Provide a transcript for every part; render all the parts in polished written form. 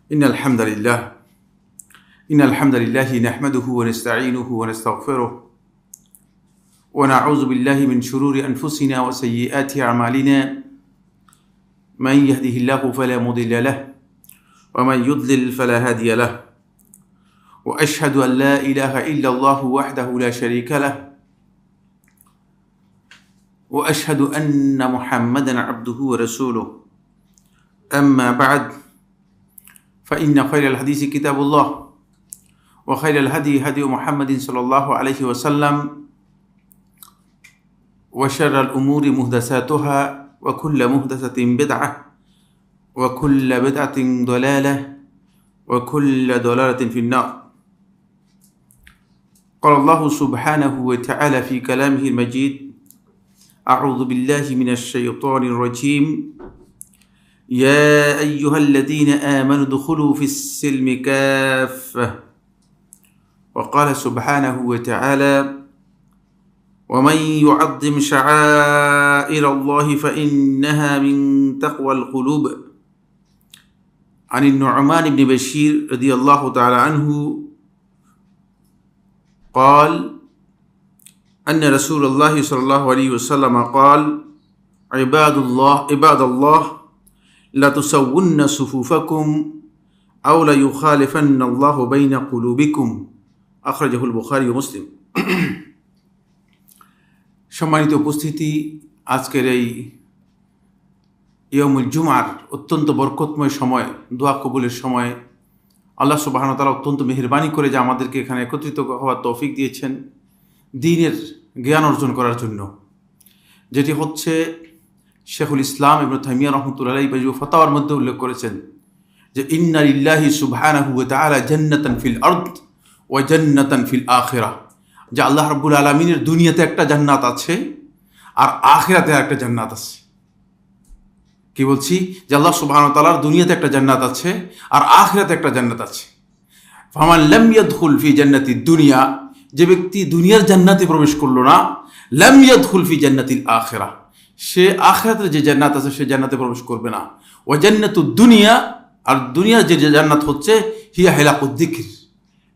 إن الحمد لله نحمده ونستعينه ونستغفره ونعوذ بالله من شرور أنفسنا وسيئات أعمالنا من يهده الله فلا مضل له ومن يضلل فلا هادي له وأشهد أن لا إله إلا الله وحده لا شريك له وأشهد أن محمدا عبده ورسوله أما بعد فإن خير الحديث كتاب الله وخير الهدي هدي محمد صلى الله عليه وسلم وشر الأمور محدثاتها وكل محدثة بدعة وكل بدعة ضلالة وكل ضلالة في النار. قال الله سبحانه وتعالى في كلامه المجيد: أعوذ بالله من الشيطان الرجيم. يا أيها الذين آمنوا ادخلوا في السلم كافة. وقال سبحانه وتعالى: ومن يعظم شعائر الله فإنها من تقوى القلوب. عن النعمان بن بشير رضي الله تعالى عنه قال: أن رسول الله صلى الله عليه وسلم قال: عباد الله لا تسون صفوفكم أو لا يخالفن الله بين قلوبكم. أخرجه البخاري ومسلم. সম্মানিত উপস্থিতি, আজকের এই ইয়াউমুল জুমার অত্যন্ত বরকতময় সময়, দোয়া কবুলের সময় আল্লাহ সুবহানাহু ওয়া তাআলা অত্যন্ত মেহেরবানি করে যে আমাদেরকে এখানে একত্রিত হওয়ার তৌফিক দিয়েছেন দ্বীনের জ্ঞান অর্জন করার জন্য, যেটি হচ্ছে শেখুল ইসলাম ইবনে তাইমিয়া রাহমাতুল্লাহি আলাইহি মাজমু ফাতাওয়ার মধ্যে উল্লেখ করেছেন যে ইন্না লিল্লাহি সুবহানাহু ওয়া তাআলা জান্নাতান ফিল আরদ ওয়া জান্নাতান ফিল আখিরাহ, যে আল্লাহ রাব্বুল আলামিনের দুনিয়াতে একটা জান্নাত আছে আর আখিরাতে একটা জান্নাত আছে। কি বলছি? যে আল্লাহ সুবহানাহু ওয়া তাআলার দুনিয়াতে একটা জান্নাত আছে আর আখিরাতে একটা জান্নাত আছে। ফামান লাম ইয়াদখুল ফি জান্নাতিদ দুনিয়া, যে ব্যক্তি দুনিয়ার জান্নাতে প্রবেশ করলো না, লাম ইয়াদখুল ফি জান্নাতিল আখিরাহ, সে আখিরাতের যে জান্নাত আছে সে জান্নাতে প্রবেশ করবে না। ওয়া জান্নাতুদ দুনিয়া, আর দুনিয়ার যে জান্নাত হচ্ছে হিয়া হিলাকুদ যিকর,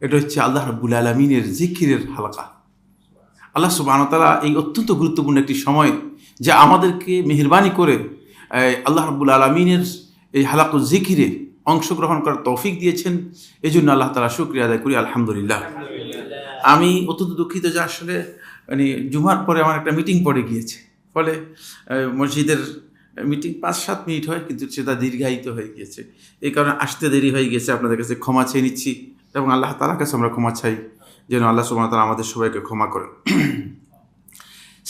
এটা হচ্ছে আল্লাহ রাব্বুল আলামিনের জিকিরের হালকা। আল্লাহ সুবহানাহু ওয়া তাআলা এই অত্যন্ত গুরুত্বপূর্ণ একটি সময় যে আমাদেরকে মেহেরবানি করে আল্লাহ রাব্বুল আলামিনের এই হালাকুল জিকিরে অংশগ্রহণ করার তৌফিক দিয়েছেন, এই জন্য আল্লাহ তাআলা শুকরিয়া আদায় করি, আলহামদুলিল্লাহ। আমি অত্যন্ত দুঃখিত যে আসলে জুমার পরে আমার একটা মিটিং পড়ে গিয়েছে, ফলে মসজিদের মিটিং ৫-৭ মিনিট হয়, কিন্তু সেটা দীর্ঘায়িত হয়ে গিয়েছে। এই কারণে আসতে দেরি হয়ে গেছে, আপনাদের কাছে ক্ষমা চেয়ে নিচ্ছি এবং আল্লাহ তাআলার কাছে আমরা ক্ষমা চাই যেন আল্লাহ সুবহানাহু ওয়া তাআলা আমাদের সবাইকে ক্ষমা করেন।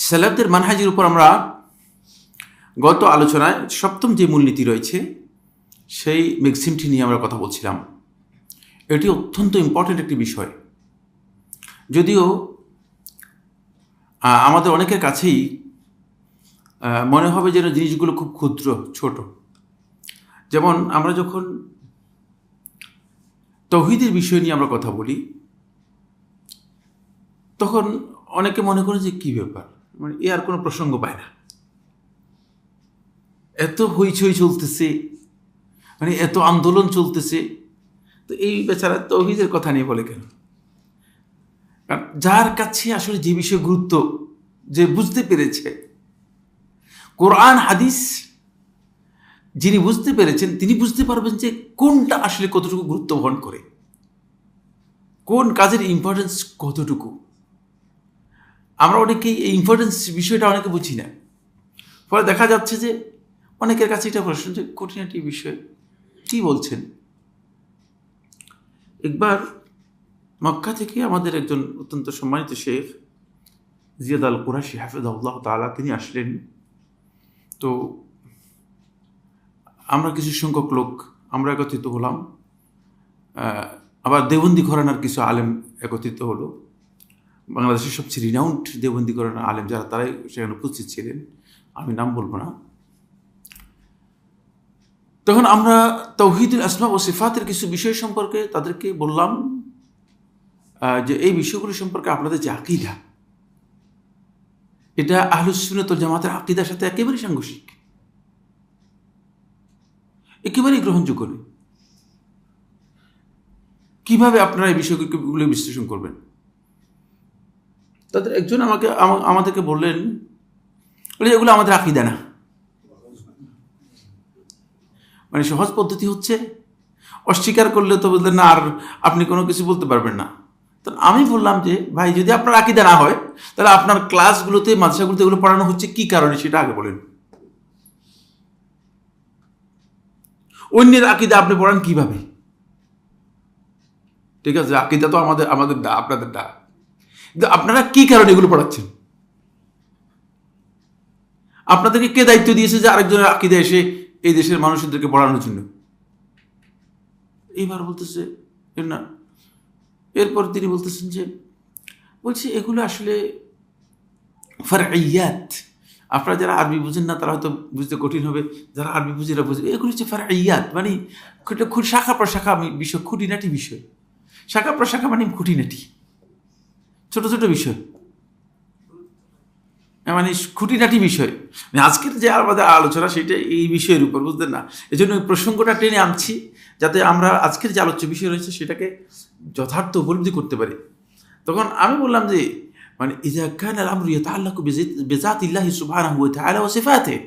সালাফদের মানহাজের উপর আমরা গত আলোচনায় সপ্তম যে মূলনীতি রয়েছে সেই ম্যাক্সিমটি নিয়ে আমরা কথা বলছিলাম। এটি অত্যন্ত ইম্পর্ট্যান্ট একটি বিষয়, যদিও আমাদের অনেকের কাছেই মনে হবে যেন জিনিসগুলো খুব ক্ষুদ্র, ছোট। যেমন আমরা যখন তাওহীদের বিষয় নিয়ে আমরা কথা বলি তখন অনেকে মনে করে যে কী ব্যাপার, মানে এ আর কোনো প্রসঙ্গ পায় না, এত হইচই চলতেছে, মানে এত আন্দোলন চলতেছে, তো এই বেচারা তাওহীদের কথা নিয়ে বলে কেন? কারণ যার কাছে আসলে যে বিষয় গুরুত্ব, যে বুঝতে পেরেছে কোরআন হাদিস, যিনি বুঝতে পেরেছেন তিনি বুঝতে পারবেন যে কোনটা আসলে কতটুকু গুরুত্ব বহন করে, কোন কাজের ইম্পর্টেন্স কতটুকু। আমরা অনেকেই এই ইম্পর্টেন্স বিষয়টা অনেকে বুঝি না, ফলে দেখা যাচ্ছে যে অনেকের কাছে এটা প্রশ্ন যে কঠিন একটি বিষয়, কী বলছেন। একবার মক্কা থেকে আমাদের একজন অত্যন্ত সম্মানিত শেখ জিয়াদ আল কুরাশি হাফিজাহুল্লাহ তাআলা তিনি আসলেন। তো আমরা কিছু সংখ্যক লোক আমরা একত্রিত হলাম, আবার দেওবন্দি ঘরানার কিছু আলেম একত্রিত হলো। বাংলাদেশের সবচেয়ে রিনাউন্ড দেওবন্দি ঘরানার আলেম যারা, তারাই সেখানে উপস্থিত ছিলেন, আমি নাম বলবো না। তখন আমরা তাওহীদুল আসমা ও সিফাতের কিছু বিষয় সম্পর্কে তাদেরকে বললাম যে এই বিষয়গুলি সম্পর্কে আপনাদের যে আকীদা, এটা আহলুস সুন্নাত ওয়াল জামাতের আকীদার সাথে একেবারেই সাংঘর্ষিক, একেবারেই গ্রহণযোগ্য নয়। কিভাবে আপনারা এই বিষয়গুলো বিশ্লেষণ করবেন? তাদের একজন আমাদেরকে বললেন, এগুলো আমাদের আকীদা না। মানে সহজ পদ্ধতি হচ্ছে অস্বীকার করলে তো বললেন না, আর আপনি কোনো কিছু বলতে পারবেন না। তো আমি বললাম যে ভাই, যদি আপনার আকীদা না হয় তাহলে আপনার ক্লাসগুলোতে, মাদ্রাসাগুলোতে এগুলো পড়ানো হচ্ছে কি কারণে সেটা আগে বলেন। অন্যের আকীদা আপনি পড়ান কিভাবে? ঠিক আছে, আকীদা তো আমাদের দা, আপনাদের দা, কিন্তু আপনারা কি কারণে এগুলো পড়াচ্ছেন? আপনাদেরকে কে দায়িত্ব দিয়েছে যে আরেকজনের আকীদা এসে এই দেশের মানুষদেরকে পড়ানোর জন্য? এইবার বলতেছে না। এরপর তিনি বলতেছেন যে, বলছি এগুলো আসলে ফারঈয়াত। আপনারা যারা আরবি বুঝেন না তারা হয়তো বুঝতে কঠিন হবে, যারা আরবি বুঝে এরা বুঝবে। এগুলো হচ্ছে ফারঈয়াত, মানে শাখা প্রশাখা বিষয়, খুঁটিনাটি বিষয়। শাখা প্রশাখা মানে খুঁটিনাটি, ছোট ছোট বিষয়, মানে খুঁটিনাটি বিষয়। আজকের যে আমাদের আলোচনা সেটা এই বিষয়ের উপর, বুঝলেন না? এই জন্য ওই প্রসঙ্গটা টেনে আনছি, যাতে আমরা আজকের যে আলোচ্য বিষয় রয়েছে সেটাকে যথার্থ উপলব্ধি করতে পারি। তখন আমি বললাম যে, মানে ইযা কানা আল-আমরু ইয়াতাআল্লাকু বিযাতিল্লাহি সুবহানাহু ওয়া তাআলা ওয়া সিফাতিহি,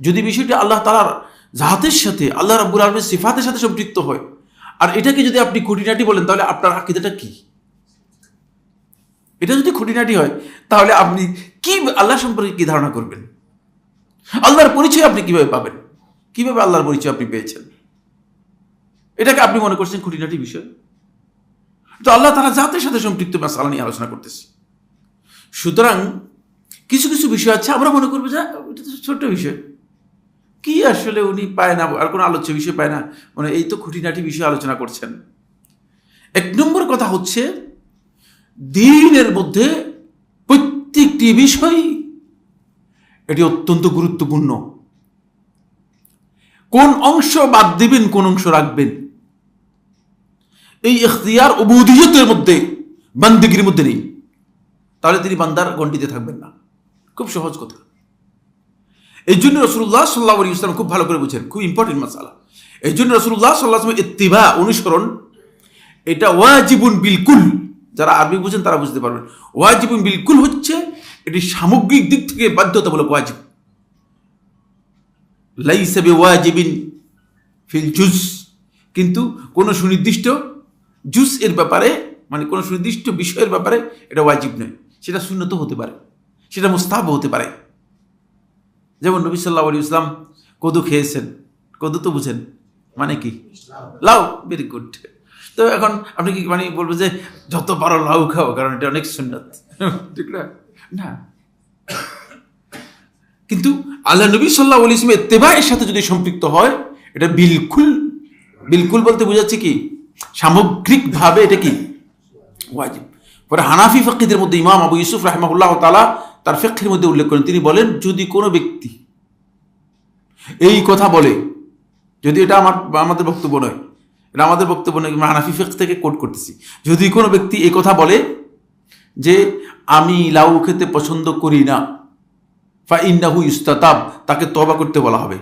যদি বিষয়টি আল্লাহ তাআলার জাতের সাথে, আল্লাহ রাব্বুল আলামিনের সিফাতের সাথে সম্পৃক্ত হয়, আর এটাকে যদি আপনি খুঁটিনাটি বলেন, তাহলে আপনার আকীদাটা কি? এটা যদি খুঁটিনাটি হয় তাহলে আপনি কি আল্লাহ সম্পর্কে কি ধারণা করবেন? আল্লাহর পরিচয় আপনি কিভাবে পাবেন? কিভাবে আল্লাহর পরিচয় আপনি পেয়েছেন? এটাকে আপনি মনে করছেন খুঁটিনাটি বিষয়? তো আল্লাহ তাআলা জাতের সাথে সম্পৃক্ত মাসআলা নিয়ে আলোচনা করতেছি। সুতরাং কিছু কিছু বিষয় আছে আমরা মনে করবো যে এটা তো ছোট্ট বিষয়, কি আসলে উনি পায় না, আর কোনো আলোচ্য বিষয় পায় না, মানে এই তো খুঁটিনাটি বিষয় আলোচনা করছেন। এক নম্বর কথা হচ্ছে, দ্বীনের মধ্যে প্রত্যেকটি বিষয় এটি অত্যন্ত গুরুত্বপূর্ণ। কোন অংশ বাদ দিবেন, কোন অংশ রাখবেন, এই ইখতিয়ার উবুদিয়তের মধ্যে, বান্দিগির মধ্যে নেই, তাহলে তিনি বান্দার গণ্ডিতে থাকবেন না। খুব সহজ কথা। এই জন্য রাসূলুল্লাহ সাল্লাল্লাহু আলাইহি ওয়াসাল্লাম খুব ভালো করে বুঝেন, খুব ইম্পর্টেন্ট মাসালা। এই জন্য রাসূলুল্লাহ সাল্লাল্লাহু আলাইহি ওয়াসাল্লাম ইত্তিবা, অনুসরণ, এটা ওয়াজিবুন বিলকুল। যারা আরবি বুঝেন তারা বুঝতে পারবেন। ওয়াজিবুন বিলকুল হচ্ছে এটি সামগ্রিক দিক থেকে বাধ্যতামূলক ওয়াজিব। লাইসা বিওয়াজিবিন ফিল জুজ, কিন্তু কোন সুনির্দিষ্ট জুজ এর ব্যাপারে, মানে কোন সুনির্দিষ্ট বিষয়ের ব্যাপারে এটা ওয়াজিব নয়। সেটা সুন্নত হতে পারে, সেটা মুস্তাহাব হতে পারে। যেমন নবী সাল্লাল্লাহু আলাইহি ওয়াসাল্লাম কদু খেয়েছেন। কদু তো বুঝেন মানে কি? লাউ। Very good. তো এখন আপনি কি মানে বলবো যে যত পারো লাউ খাও, কারণ এটা অনেক সুন্নত, ঠিক না? না, কিন্তু আল্লাহ নবী সাল্লাল্লাহু আলাইহি ওয়াসাল্লামের ইত্তেবায়ের সাথে যদি সম্পৃক্ত হয়, এটা বিলকুল। বিলকুল বলতে বোঝাচ্ছে কি? সামগ্রিকভাবে এটা কি ওয়াজিব। পরে হানাফি ফিকহদের মধ্যে ইমাম আবু ইউসুফ রাহিমাহুল্লাহ তাআলা তার ফিকহের মধ্যে উল্লেখ করেন, তিনি বলেন, যদি কোনো ব্যক্তি এই কথা বলে, যদি এটা আমাদের বক্তব্য নয়, এটা আমাদের বক্তব্য নয়, হানাফি ফিকহ থেকে কোট করতেছি, যদি কোনো ব্যক্তি এই কথা বলে যে আমি লাউ খেতে পছন্দ করি না, ফাইন্নাহু ইস্তাতাব, তাকে তওবা করতে বলা হবে।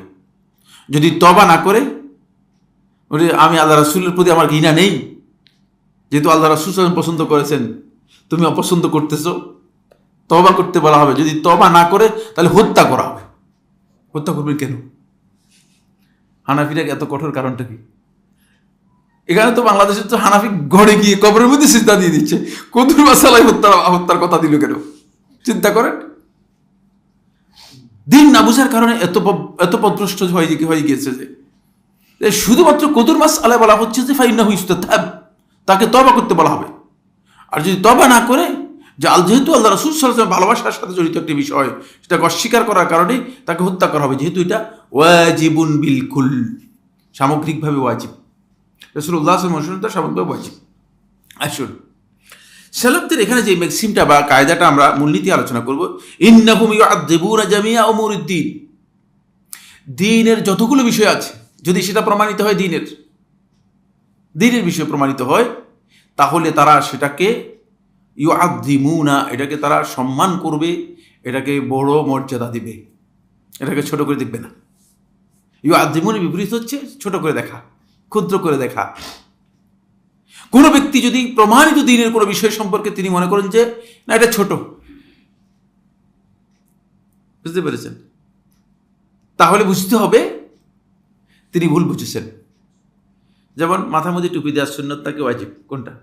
যদি তওবা না করে, আমি আল্লাহ রাসূলের প্রতি আমার ঘৃণা নেই, যেহেতু আল্লাহ রাসূল পছন্দ করেছেন, তুমি অপছন্দ করতেছো, তওবা করতে বলা হবে। যদি তওবা না করে তাহলে হত্যা করা হবে। হত্যা করবেন কেন? হানাফিরা এত কঠোর কারণটা কি? এখানে তো বাংলাদেশে তো হানাফি ঘরে গিয়ে কবরের মধ্যে সিজদা দিয়ে দিচ্ছে, কদুর মাসালায় হত্যার কথা দিল কেন? চিন্তা করেন। দিন না বুঝার কারণে এত পদভ্রষ্ট হয়ে গিয়েছে যে শুধুমাত্র কদুর মাসআলায় বলা হচ্ছে যে ফাইন্নাহু ইস্তাতাব, তাকে তওবা করতে বলা হবে। আর যদি তওবা না করে, যেহেতু আল্লাহ রাসূল সাল্লাল্লাহু আলাইহি ওয়াসাল্লাম ভালোবাসার সাথে জড়িত একটি বিষয়, সেটাকে অস্বীকার করার কারণে তাকে হত্যা করা হবে, যেহেতু এটা ওয়াজিবুন বিলকুল, সামগ্রিকভাবে ওয়াজিব। রাসূলুল্লাহ সাল্লাল্লাহু আলাইহি ওয়াসাল্লাম সামগ্রিকভাবে ওয়াজিব। আসুন, সালাফদের এখানে যে ম্যাক্সিমটা বা কায়দাটা আমরা মূলনীতি আলোচনা করব, ইন্নাহুম ইউআযযিবুনা জামিআ উমুরিদ্দিন, দ্বীনের যতগুলো বিষয় আছে, যদি সেটা প্রমাণিত হয়, দ্বীনের বিষয় প্রমাণিত হয়, তাহলে তারা সেটাকে ইউআযযিমুনা, এটাকে তারা সম্মান করবে, এটাকে বড় মর্যাদা দিবে, এটাকে ছোট করে দেখবে না। ইউআযযিমুনের বিপরীত হচ্ছে ছোট করে দেখা, ক্ষুদ্র করে দেখা। কোনো ব্যক্তি যদি প্রমাণিত দ্বীনের কোনো বিষয় সম্পর্কে তিনি মনে করেন যে না এটা ছোট, বুঝতে পেরেছেন, তাহলে বুঝতে হবে তিনি ভুল বুঝেছেন। যেমন মাথার মধ্যে টুপি দেওয়ার সুন্নত নাকি ওয়াজিব, কোনটা?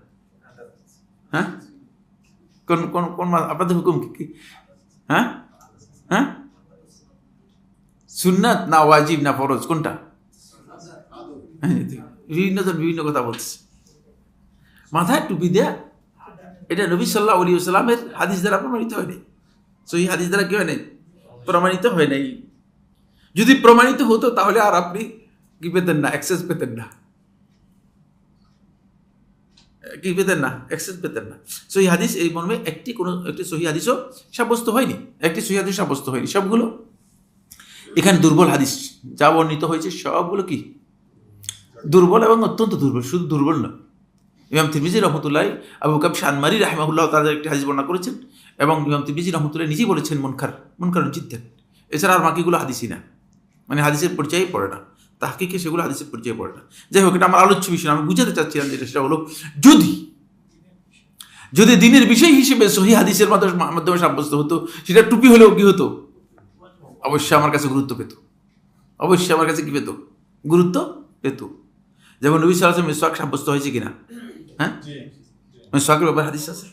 হ্যাঁ, কোন কোন কোন আপনাদের হুকুম কি? হ্যাঁ হ্যাঁ, সুন্নাত না ওয়াজিব না ফরজ, কোনটা? বিভিন্ন জন বিভিন্ন কথা বলছে। মাথায় টুপি দেয়া এটা নবী সাল্লাল্লাহু আলাইহি ওয়াসাল্লামের হাদিস দ্বারা প্রমাণিত হয়নি, সহিহ হাদিস দ্বারা কি হয় নাই? প্রমাণিত হয় নাই। যদি প্রমাণিত হতো তাহলে আর আপনি কি পেতেন না? অ্যাক্সেস পেতেন না, কি পেতেন না? অ্যাক্সেস পেতেন না। সহিহ হাদিস এই মর্মে একটি সহিহ হাদিসও সাব্যস্ত হয়নি, একটি সহিহ হাদিস সাব্যস্ত হয়নি। সবগুলো এখানে দুর্বল হাদিস যা বর্ণিত হয়েছে সবগুলো কি দুর্বল এবং অত্যন্ত দুর্বল, শুধু দুর্বল নয়। ইমাম তিরমিজি রহমতুল্লাহ আবু কাবশা আনমারি রাহিমাহুল্লাহ তাআলা একটি হাদিস বর্ণনা করেছেন এবং ইমাম তিরমিজি রহমতুল্লাহ নিজেই বলেছেন মুনকার জিদ্দান। এছাড়া আর বাকিগুলো হাদিসই না, মানে হাদিসের পর্যায়ে পড়ে না, তাহকিকে সেগুলো হাদিসের পর্যায়ে পড়ে না। যাই হোক, এটা আমার আলোচ্য বিষয়, আমি বুঝাতে চাচ্ছিলাম যেটা সেটা হলো যদি দিনের বিষয় হিসেবে সহিহ হাদিসের মাধ্যমে সাব্যস্ত হতো, সেটা টুপি হলেও কি হতো? অবশ্যই আমার কাছে গুরুত্ব পেত, অবশ্যই আমার কাছে কি পেত? গুরুত্ব পেত। যেমন নবী সাল্লাল্লাহু আলাইহি ওয়াসাল্লাম মিসওয়াক সাব্যস্ত হয়েছে কিনা? হ্যাঁ, মিসওয়াকের ব্যাপারে হাদিস আছে,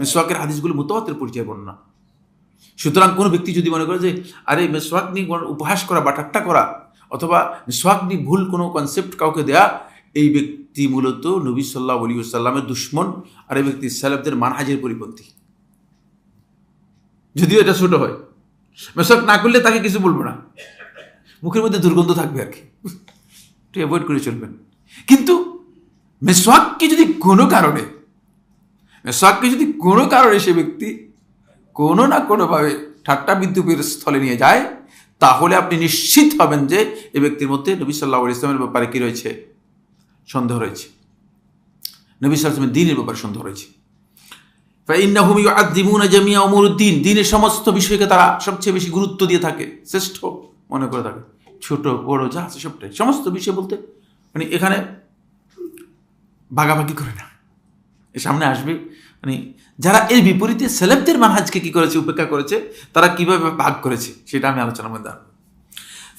মিসওয়াকের হাদিসগুলো মুতাওয়াতির পর্যায়ে বর্ণনা। সুতরাং কোনো ব্যক্তি যদি মনে করে যে আরে মিসওয়াক নিয়ে উপহাস করা বা ঠাট্টা করা অথবা মিসওয়াক নিয়ে ভুল কোনো কনসেপ্ট কাউকে দেয়া, এই ব্যক্তি মূলত নবী সাল্লাল্লাহু আলাইহি ওয়াসাল্লামের দুশমন, আর এই ব্যক্তি সালাফদের মানহাজের পরিপন্থী। যদিও এটা ছোট হয়, মিসওয়াক না করলে তাকে কিছু বলবো না, মুখের মধ্যে দুর্গন্ধ থাকবে আর কি, একটু অ্যাভয়েড করে চলবেন। কিন্তু মিসওয়াককে যদি কোনো কারণে সে ব্যক্তি কোনো না কোনোভাবে ঠাট্টা বিদ্রূপের স্থলে নিয়ে যায়, তাহলে আপনি নিশ্চিত হবেন যে এই ব্যক্তির মধ্যে নবী সাল্লাল্লাহু আলাইহি ওয়াসাল্লামের ব্যাপারে কি রয়েছে? সন্দেহ রয়েছে, নবী সাল্লাল্লাহু আলাইহি ওয়াসাল্লামের দ্বীনের ব্যাপারে সন্দেহ রয়েছে। ফাইন্নাহুম ইউআযযিমুনা জামিআ উমুরুদ্দীন, দ্বীনের সমস্ত বিষয়কে তারা সবচেয়ে বেশি গুরুত্ব দিয়ে থাকে, শ্রেষ্ঠ মনে করে থাকে, ছোট বড় যা আছে সবটাই, সমস্ত বিষয় বলতে মানে এখানে ভাগাভাগি করে না। এর সামনে আসবে মানে যারা এর বিপরীতে সেলেফদের মানহাজকে কি করেছে? উপেক্ষা করেছে। তারা কিভাবে ভাগ করেছে সেটা আমি আলোচনার মধ্যে আনবো।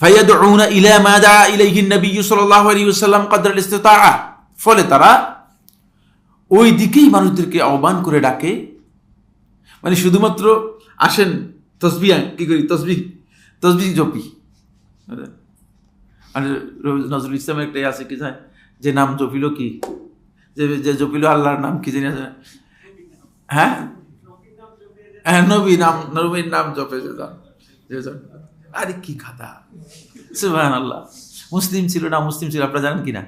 ফায়াদউনা ইলা মা দাআ ইলাইহি নবী সাল্লাল্লাহু আলাইহি ওয়াসাল্লাম কদর আল ইসতিতাআ, ফলে তারা ওই দিকেই মানুষদেরকে আহ্বান করে ডাকে। মানে শুধুমাত্র আসেন তসবিহ কি করি, তসবিহ জপি। আর নজরুল ইসলামের একটাই আছে কি যায় যে নাম জপিল কি, যে জপিল আল্লাহর নাম কি জানি আছে, হ্যাঁ নবীর নাম জপে আরে কি খাতা, সুবহানাল্লাহ। মুসলিম ছিল না, আপনারা জানেন কিনা?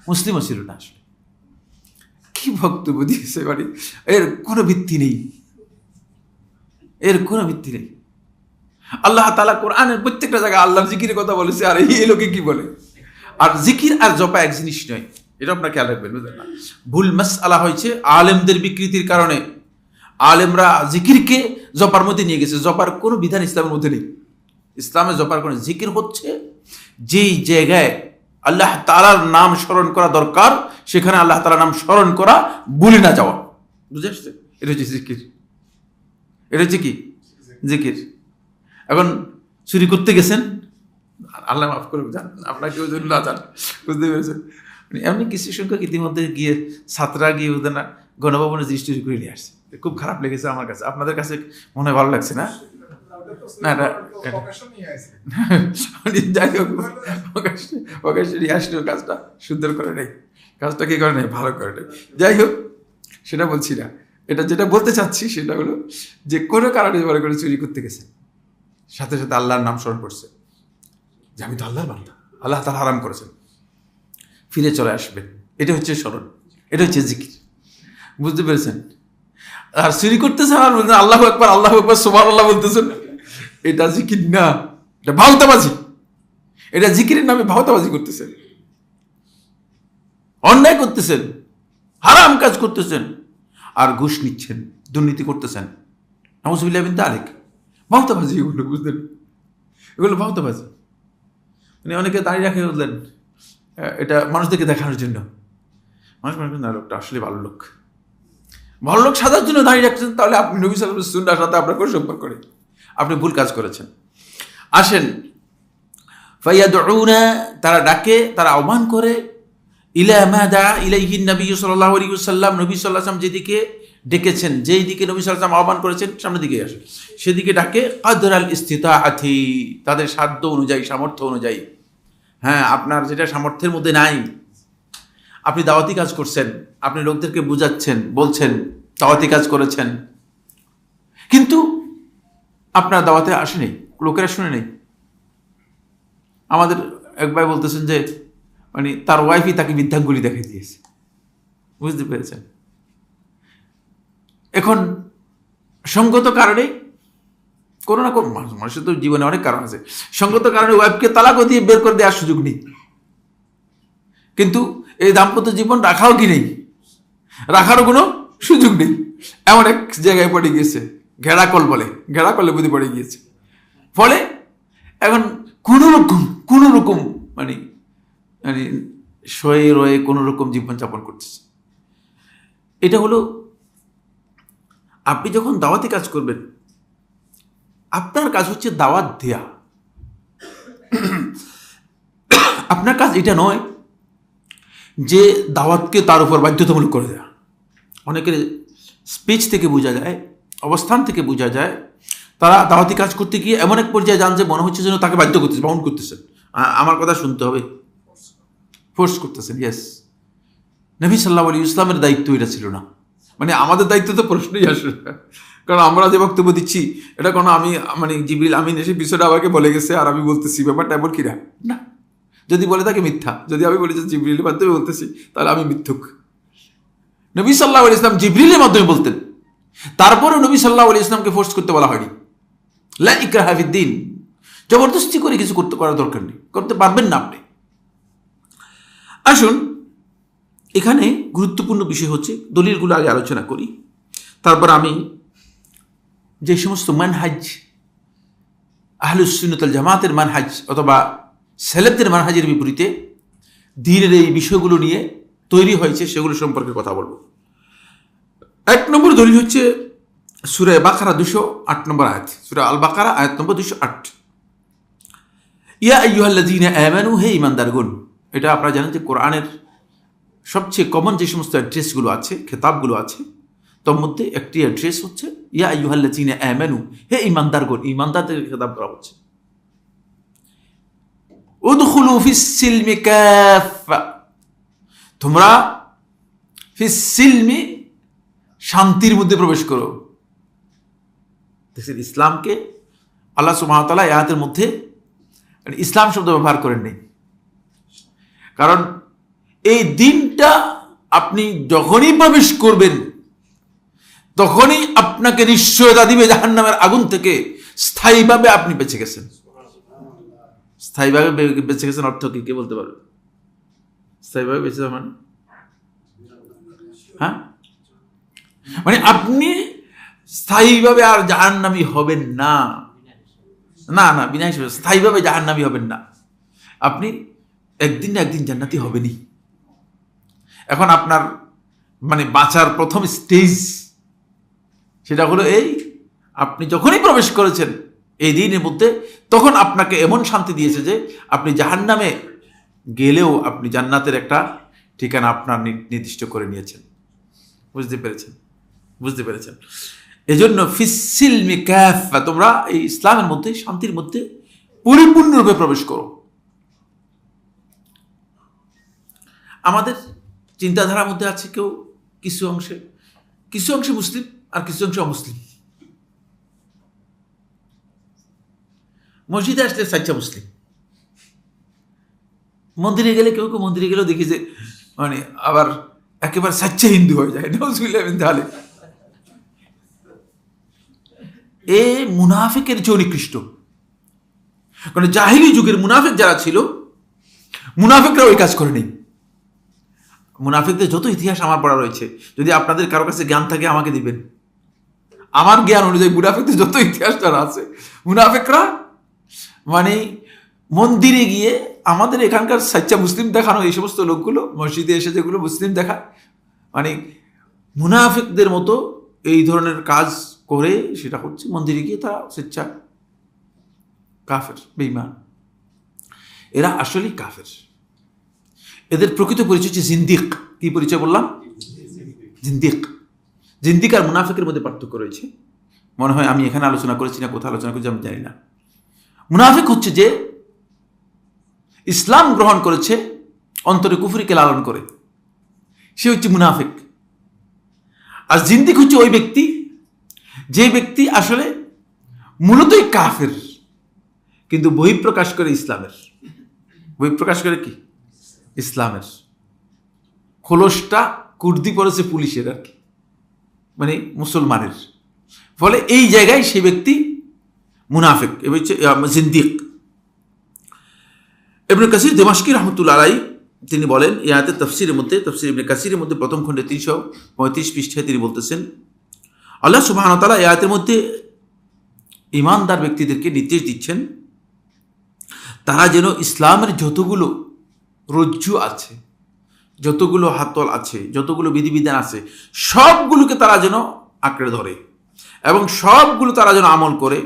মুসলিমও ছিল না। আসলে কি বক্তব্য দিয়েছে, মানে এর কোনো ভিত্তি নেই, আল্লাহ তাআলা কোরআনের প্রত্যেকটা জায়গায় আল্লাহর জিকিরের কথা বলেছে, আর এই লোকে কি বলে? আর জিকির আর জপা এক জিনিস নয়, এটা আপনার খেয়াল রাখবেন, বুঝলেন না? ভুল মাসআলা হয়েছে আলেমদের বিকৃতির কারণে। আলেমরা জিকিরকে জপার মধ্যে নিয়ে গেছে, জপার কোনো বিধান ইসলামের মধ্যে নেই। ইসলামে জপার কোনো, জিকির হচ্ছে যেই জায়গায় আল্লাহ তাআলার নাম স্মরণ করা দরকার সেখানে আল্লাহ তাআলার নাম স্মরণ করা, ভুলে না যাওয়া, বুঝে আসছে? এটা হচ্ছে জিকির, এটা হচ্ছে কি জিকির। এখন চুরি করতে গেছেন, আল্লাহ মাফ করে যান, আপনার কেউ যদি না যান, বুঝতে পেরেছেন? এমনি কিছু সংখ্যক ইতিমধ্যে গিয়ে ছাত্ররা গিয়ে ওদের না গণভবনের জিনিস চুরি করে নিয়ে আসছে, খুব খারাপ লেগেছে আমার কাছে। আপনাদের কাছে মনে হয় ভালো লাগছে না? না এটা যাই হোক, প্রকাশ্যে নিয়ে আসলেও কাজটা সুন্দর করে নেই, কাজটা কি করে নেই, ভালো করে নেই। যাই হোক, সেটা বলছি না। এটা যেটা বলতে চাচ্ছি সেটা হলো যে কোনো কারণে মনে করে চুরি করতে গেছে, সাথে সাথে আল্লাহর নাম স্মরণ করছে যে আমি তো আল্লাহর বান্দা, আল্লাহ তাআলা হারাম করেছেন, ফিরে চলে আসবেন। এটা হচ্ছে স্মরণ, এটা হচ্ছে জিকির, বুঝতে পেরেছেন? আর চুরি করতেছেন আর বলছেন আল্লাহু আকবার, সুবহানাল্লাহ বলতেছেন, এটা জিকির না, এটা ভাওতাবাজি। এটা জিকিরের নামে ভাওতাবাজি করতেছেন, অন্যায় করতেছেন, হারাম কাজ করতেছেন, আর ঘুষ নিচ্ছেন, দুর্নীতি করতেছেন। নাউযুবিল্লাহি মিন যালিক, ভাওতাবাজি এগুলো, বুঝলেন? এগুলো ভাওতাবাজি। মানে অনেকে দাঁড়িয়ে রাখে, বুঝলেন, এটা মানুষদেরকে দেখানোর জন্য। মানুষ মনে করেন না লোকটা আসলে ভালো লোক, ভালো লোক সাজার জন্য দাঁড়িয়ে রাখছেন, তাহলে আপনি নবী সাল্লাল্লাহু আলাইহি ওয়াসাল্লামের সুন্নাহর সাথে আপনার কোনো সম্পর্ক নেই, আপনি ভুল কাজ করেছেন। আসেন, ফায়াদউনা, তারা ডাকে, তারা আহ্বান করে, ইলা মা দা ইলাইহি নবী সাল্লাল্লাহু আলাইহি ওয়াসাল্লাম, নবী সাল্লাল্লাহু আলাইহি ওয়াসাল্লাম যেদিকে ডেকেছেন, যেই দিকে নবী সাল্লাল্লাহু আলাইহি ওয়াসাল্লাম আহ্বান করেছেন সামনের দিকে আসে, সেদিকে ডাকে। কদরাল ইস্তিতাআতি, তাদের সাধ্য অনুযায়ী, সামর্থ্য অনুযায়ী। হ্যাঁ, আপনার যেটা সামর্থ্যের মধ্যে নাই, আপনি দাওয়াতি কাজ করছেন, আপনি লোকদেরকে বুঝাচ্ছেন, বলছেন, দাওয়াতি কাজ করেছেন, কিন্তু আপনার দাওয়াতে আসেনি, লোকেরা শুনে নেই। আমাদের এক ভাই বলতেছেন যে মানে তার ওয়াইফই তাকে বৃদ্ধাঙ্গুলি দেখিয়ে দিয়েছে, বুঝতে পেরেছেন? এখন সঙ্গত কারণে কোনো না কোনো মানুষের তো জীবনে অনেক কারণ আছে, সঙ্গত কারণে ওয়াইফকে তালাকও দিয়ে বের করে দেওয়ার সুযোগ নেই, কিন্তু এই দাম্পত্য জীবন রাখাও কি নেই, রাখারও কোনো সুযোগ নেই, এমন এক জায়গায় পড়ে গিয়েছে, ঘেরাকল বলে, ঘেরাকলে বুঝে পড়ে গিয়েছে। ফলে এখন কোনো রকম মানে মানে শয়ে রয়ে কোনো রকম জীবনযাপন করতেছে। এটা হলো, আপনি যখন দাওয়াতি কাজ করবেন, আপনার কাজ হচ্ছে দাওয়াত দেয়া, আপনার কাজ এটা নয় যে দাওয়াতকে তার উপর বাধ্যতামূলক করে দেয়া। অনেকের স্পিচ থেকে বোঝা যায়, অবস্থান থেকে বোঝা যায়, তারা দাওয়াতি কাজ করতে গিয়ে এমন এক পর্যায়ে যান যে মনে হচ্ছে যেন তাকে বাধ্য করতেছে, বাউন্ড করতেছেন, আমার কথা শুনতে হবে, ফোর্স করতেছেন। ইয়েস, নবী সাল্লাল্লাহু আলাইহি ওয়াসাল্লামের দায়িত্ব এটা ছিল না, মানে আমাদের দায়িত্ব তো প্রশ্নই আসে না, কারণ আমরা যে বক্তব্য দিচ্ছি এটা কোনো আমি মানে জিবরিল আমিন এসে বিষয়টা আমাকে বলে গেছে আর আমি বলতেছি, ব্যাপারটা এমন কিনা না। যদি বলে তাকে মিথ্যা, যদি আমি বলি যে জিবরিলের মাধ্যমে বলতেছি, তাহলে আমি মিথ্যুক। নবী সাল্লাল্লাহু আলাইহি ওয়াসাল্লাম জিবরিলের মাধ্যমে বলতেন, তারপরেও নবী সাল্লাল্লাহু আলাইহি ওয়াসাল্লামকে ফোর্স করতে বলা হয়নি। লা ইকরাহা ফিদ্দীন, জবরদস্তি করে কিছু করার দরকার নেই, করতে পারবেন না আপনি। আসুন, এখানে গুরুত্বপূর্ণ বিষয় হচ্ছে, দলিলগুলো আগে আলোচনা করি, তারপর আমি যে সমস্ত মানহাজ, আহলুস সুন্নাত ওয়াল জামাতের মানহাজ অথবা সেলেফদের মানহাজের বিপরীতে দ্বীনের এই বিষয়গুলো নিয়ে তৈরি হয়েছে, সেগুলো সম্পর্কে কথা বলবো। 1 নম্বর দলিল হচ্ছে সূরা বাকারা 208 নম্বর আয়াত, সূরা আল বাকারা আয়াত নম্বর 208, ইয়া আইয়ুহাল্লাযীনা আমানু, হে ঈমানদারগণ। এটা আপনারা জানেন যে কোরআনের সবচেয়ে কমন যে সমস্ত অ্যাড্রেসগুলো আছে, খেতাবগুলো আছে, তার মধ্যে একটি অ্যাড্রেস হচ্ছে ইয়া আইয়ুহাল্লাযীনা আমানু, হে ঈমানদারগণ, ঈমানদারদের খেতাব করা হচ্ছে। উদখুলু ফিস সিলমি কাফা, তোমরা ফিস সিলমি, শান্তির মধ্যে প্রবেশ করো। দেখছেন, ইসলামকে আল্লাহ সুবহানাহু ওয়া তাআলা আয়াতের মধ্যে ইসলাম শব্দ ব্যবহার করেন নাই, কারণ এই দিনটা আপনি যখনই প্রবেশ করবেন তখনই আপনাকে নিশ্চয়তা দিবে জাহান্নামের আগুন থেকে, স্থায়ীভাবে আপনি বেঁচে গেছেন। স্থায়ীভাবে বেঁচে গেছেন অর্থ কি, কে বলতে পারবে? স্থায়ীভাবে বেঁচে যাওয়া মানে, হ্যাঁ, মানে আপনি স্থায়ীভাবে আর জাহান্নামী হবেন না, না না, বিনা হিসেবে স্থায়ীভাবে জাহান্নামী হবেন না, আপনি একদিন না একদিন জান্নাতি হবেনই। এখন আপনার মানে বাঁচার প্রথম স্টেজ সেটা হলো এই, আপনি যখনই প্রবেশ করেছেন এই দিনের মধ্যে, তখন আপনাকে এমন শান্তি দিয়েছে যে আপনি জাহান্নামে গেলেও আপনি জান্নাতের একটা ঠিকানা আপনার নির্দিষ্ট করে নিয়েছেন। বুঝতে পেরেছেন? বুঝতে পেরেছেন? এজন্য ফিসসিলমি কাফা, তোমরা এই ইসলামের মধ্যে, শান্তির মধ্যে পরিপূর্ণরূপে প্রবেশ করো। আমাদের চিন্তাধারার মধ্যে আছে কেউ কিছু অংশে মুসলিম আর কিছু অংশে অমুসলিম। মসজিদে আসলে সাচ্চা মুসলিম, মন্দিরে গেলে কেউ মন্দিরে গেলেও দেখি যে মানে আবার একেবারে সাচ্চা হিন্দু হয়ে যায়। তাহলে এ মুনাফিকের চেয়ে নিকৃষ্ট, কারণ জাহিলি যুগের মুনাফিক যারা ছিল, মুনাফিকরা ওই কাজ করে নেই। মুনাফিকদের যত ইতিহাস আমার পড়া রয়েছে, যদি আপনাদের কারো কাছে জ্ঞান থাকে আমাকে দিবেন। আমার জ্ঞান অনুযায়ী মুনাফিকদের যত ইতিহাস যারা আছে, মুনাফিকরা মানে মন্দিরে গিয়ে আমাদের এখানকার সাচ্চা মুসলিম দেখানো এই সমস্ত লোকগুলো মসজিদে এসে যেগুলো মুসলিম দেখায়, মানে মুনাফিকদের মতো এই ধরনের কাজ করে, সেটা হচ্ছে মন্দিরে গিয়ে তারা স্বেচ্ছা কাফের, বেঈমান। এরা আসলেই কাফের। এদের প্রকৃত পরিচয় হচ্ছে জিন্দিক। কি পরিচয় বললাম? জিন্দিক। জিন্দিক আর মুনাফিকের মধ্যে পার্থক্য রয়েছে। মনে হয় আমি এখানে আলোচনা করেছি না কোথাও আলোচনা করেছি আমি জানি না। মুনাফিক হচ্ছে যে ইসলাম গ্রহণ করেছে অন্তরে কুফরিকে লালন করে, সে হচ্ছে মুনাফিক। আর জিন্দিক হচ্ছে ওই ব্যক্তি যে ব্যক্তি আসলে মূলতই কাফের, কিন্তু বহিঃপ্রকাশ করে ইসলামের। বহিঃপ্রকাশ করে কি? ইসলামের। খোলসটা কুর্দি পড়েছে পুলিশের আর কি, মানে মুসলমানের। ফলে এই জায়গায় সেই ব্যক্তি মুনাফিক, এবার হচ্ছে জিন্দিক। ইবনে কাসির দিমাশকি রহমতুল্লাহ আলাইহি তিনি বলেন, এই আয়াতের তাফসীরের মধ্যে, তাফসীর ইবনে কাসিরের মধ্যে প্রথম খণ্ডে 335 পৃষ্ঠায় তিনি বলতেছেন, আল্লাহ সুবহানাহু ওয়া তাআলা এই আয়াতের মধ্যে ঈমানদার ব্যক্তিদেরকে নির্দেশ দিচ্ছেন তারা যেন ইসলামের যতগুলো রজ্জু আছে, যতগুলো হাতল আছে, যতগুলো বিধিবিধান আছে, সবগুলোকে তারা যেন আঁকড়ে ধরে এবং সবগুলো তারা যেন আমল করে।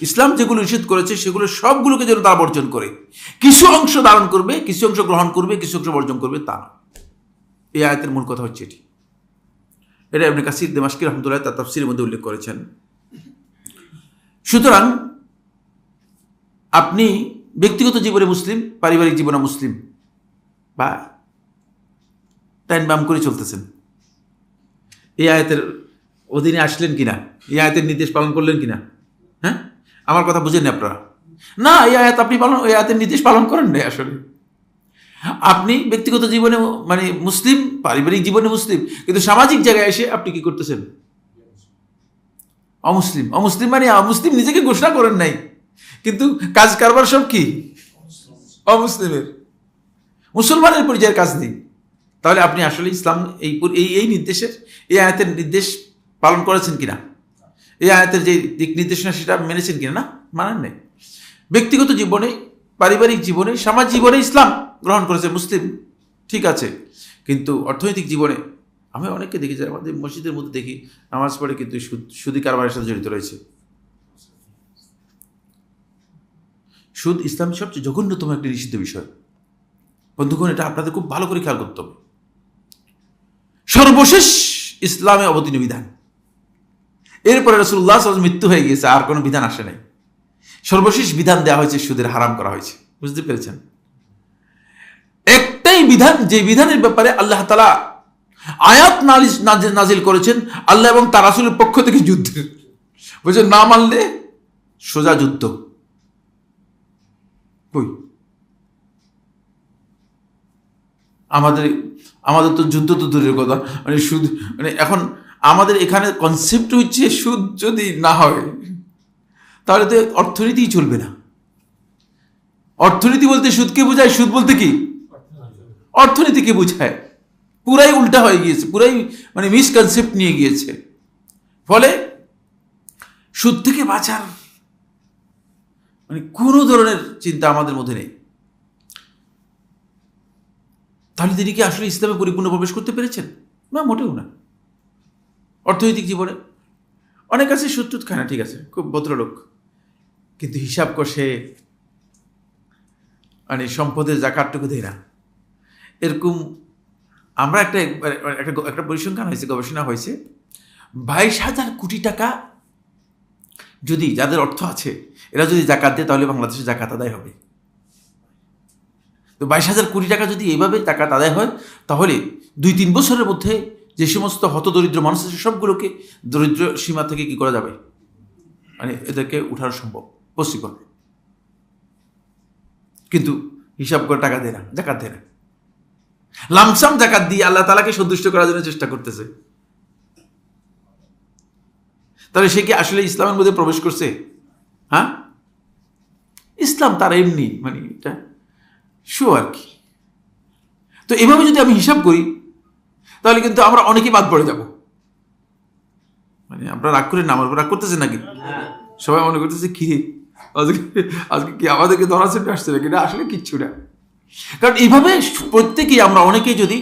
ইসলাম যেগুলো নিষেধ করেছে সেগুলো সবগুলোকে যেন তারা বর্জন করে। কিছু অংশ ধারণ করবে, কিছু অংশ গ্রহণ করবে, কিছু অংশ বর্জন করবে, তা না। এই আয়াতের মূল কথা হচ্ছে এটি। এটা ইবনে কাসির দিমাশকি রহমতুল্লাহ তার তাফসীরের মধ্যে উল্লেখ করেছেন। সুতরাং আপনি ব্যক্তিগত জীবনে মুসলিম, পারিবারিক জীবনে মুসলিম, বা টাইম বাম করে চলতেছেন, এই আয়াতের অধীনে আসলেন কিনা, এই আয়াতের নির্দেশ পালন করলেন কিনা? হ্যাঁ, আমার কথা বুঝেন আপনারা? না, এই আয়াত আপনি পালন, ওই আয়াতের নির্দেশ পালন করেন না। আসলে আপনি ব্যক্তিগত জীবনে মানে মুসলিম, পারিবারিক জীবনে মুসলিম, কিন্তু সামাজিক জায়গায় এসে আপনি কি করতেছেন? অমুসলিম। অমুসলিম মানে অমুসলিম নিজেকে ঘোষণা করেন নাই, কিন্তু কাজ কারবার সব কি অমুসলিমের, মুসলমানের পরিচয়ের কাজ নেই। তাহলে আপনি আসলে ইসলাম এই নির্দেশের, এই আয়াতের নির্দেশ পালন করেছেন কিনা, এই আয়াতের যে দিক নির্দেশনা সেটা মেনেছেন কিনা? না, মানেন নাই। ব্যক্তিগত জীবনে, পারিবারিক জীবনে, সামাজিক জীবনে ইসলাম গ্রহণ করেছে, মুসলিম, ঠিক আছে, কিন্তু অর্থনৈতিক জীবনে আমি অনেককে দেখি যে আমাদের মসজিদের মধ্যে দেখি নামাজ পড়ে কিন্তু সুদি কারবারের সাথে জড়িত রয়েছে। সুদ ইসলামের সবচেয়ে জঘন্যতম একটি নিষিদ্ধ বিষয়। বন্ধুগণ, এটা আপনাদের খুব ভালো করে খেয়াল করতে হবে। সর্বশেষ ইসলামে অবতীর্ণ বিধান, এরপরে রাসূলুল্লাহ সাল্লাল্লাহু আলাইহি ওয়াসাল্লাম মৃত্যু হয়ে গিয়েছে, আর কোনো বিধান আসে নাই। সর্বশেষ বিধান দেওয়া হয়েছে, সুদের হারাম করা হয়েছে। বুঝতে পেরেছেন? একটাই বিধান, যে বিধানের ব্যাপারে আল্লাহ তাআলা আয়াত নাজিল করেছেন আল্লাহ এবং তার রাসূলের পক্ষ থেকে যুদ্ধের, বুঝছেন, না মানলে সোজা যুদ্ধ। কই আমাদের তো যুদ্ধ তো দূরের কথা, মানে সুদ, মানে এখন আমাদের এখানে কনসেপ্ট হচ্ছে সুদ যদি না হয় তাহলে তো অর্থনীতিই চলবে না। অর্থনীতি বলতে সুদকে বোঝায়, সুদ বলতে কি অর্থনীতিকে বোঝায়। পুরাই উল্টা হয়ে গিয়েছে, পুরাই মানে মিসকনসেপ্ট নিয়ে গিয়েছে। ফলে সুদ থেকে বাঁচার মানে কোনো ধরনের চিন্তা আমাদের মধ্যে নেই। তাহলে তিনি কি আসলে ইসলামে পরিপূর্ণ প্রবেশ করতে পেরেছেন? না, মোটেও না। অর্থনৈতিক জীবনে অনেক আছে সুদ টুদ খায় না, ঠিক আছে, খুব ভদ্রলোক, কিন্তু হিসাব কষে মানে সম্পদের জাকাতটুকু দেয় না। এরকম আমরা একটা পরিসংখ্যান হয়েছে, গবেষণা হয়েছে, 22,000 কোটি টাকা যদি যাদের অর্থ আছে এরা যদি জাকাত দেয় তাহলে বাংলাদেশে জাকাত আদায় হবে। তো 22,000 কোটি টাকা যদি এইভাবে জাকাত আদায় হয় তাহলে 2-3 বছরের মধ্যে যে সমস্ত হতদরিদ্র মানুষ আছে সবগুলোকে দরিদ্র সীমা থেকে কি করা যাবে, মানে এদেরকে উঠানো সম্ভব, পসিবল। কিন্তু হিসাব করে টাকা দেয় না, জাকাত দেয় না, লামসাম জাকাত দিয়ে আল্লাহ তাআলাকে সন্তুষ্ট করার জন্য চেষ্টা করতেছে। তাহলে সে কি আসলে ইসলামের মধ্যে প্রবেশ করছে? হ্যাঁ, ইসলাম তার এমনি মানে এটা শো আর কি। তো এভাবে যদি আমি হিসাব করি তাহলে কিন্তু আমরা অনেকেই বাদ পড়ে যাব। মানে আপনারা রাগ করেন না, আমার রাগ করতেছেন নাকি? সবাই মনে করতেছে কি আজকে আজকে কি আমাদেরকে ধরা চেপে আসছে নাকি? না, আসলে কিচ্ছু না। কারণ এইভাবে প্রত্যেকেই আমরা অনেকেই যদি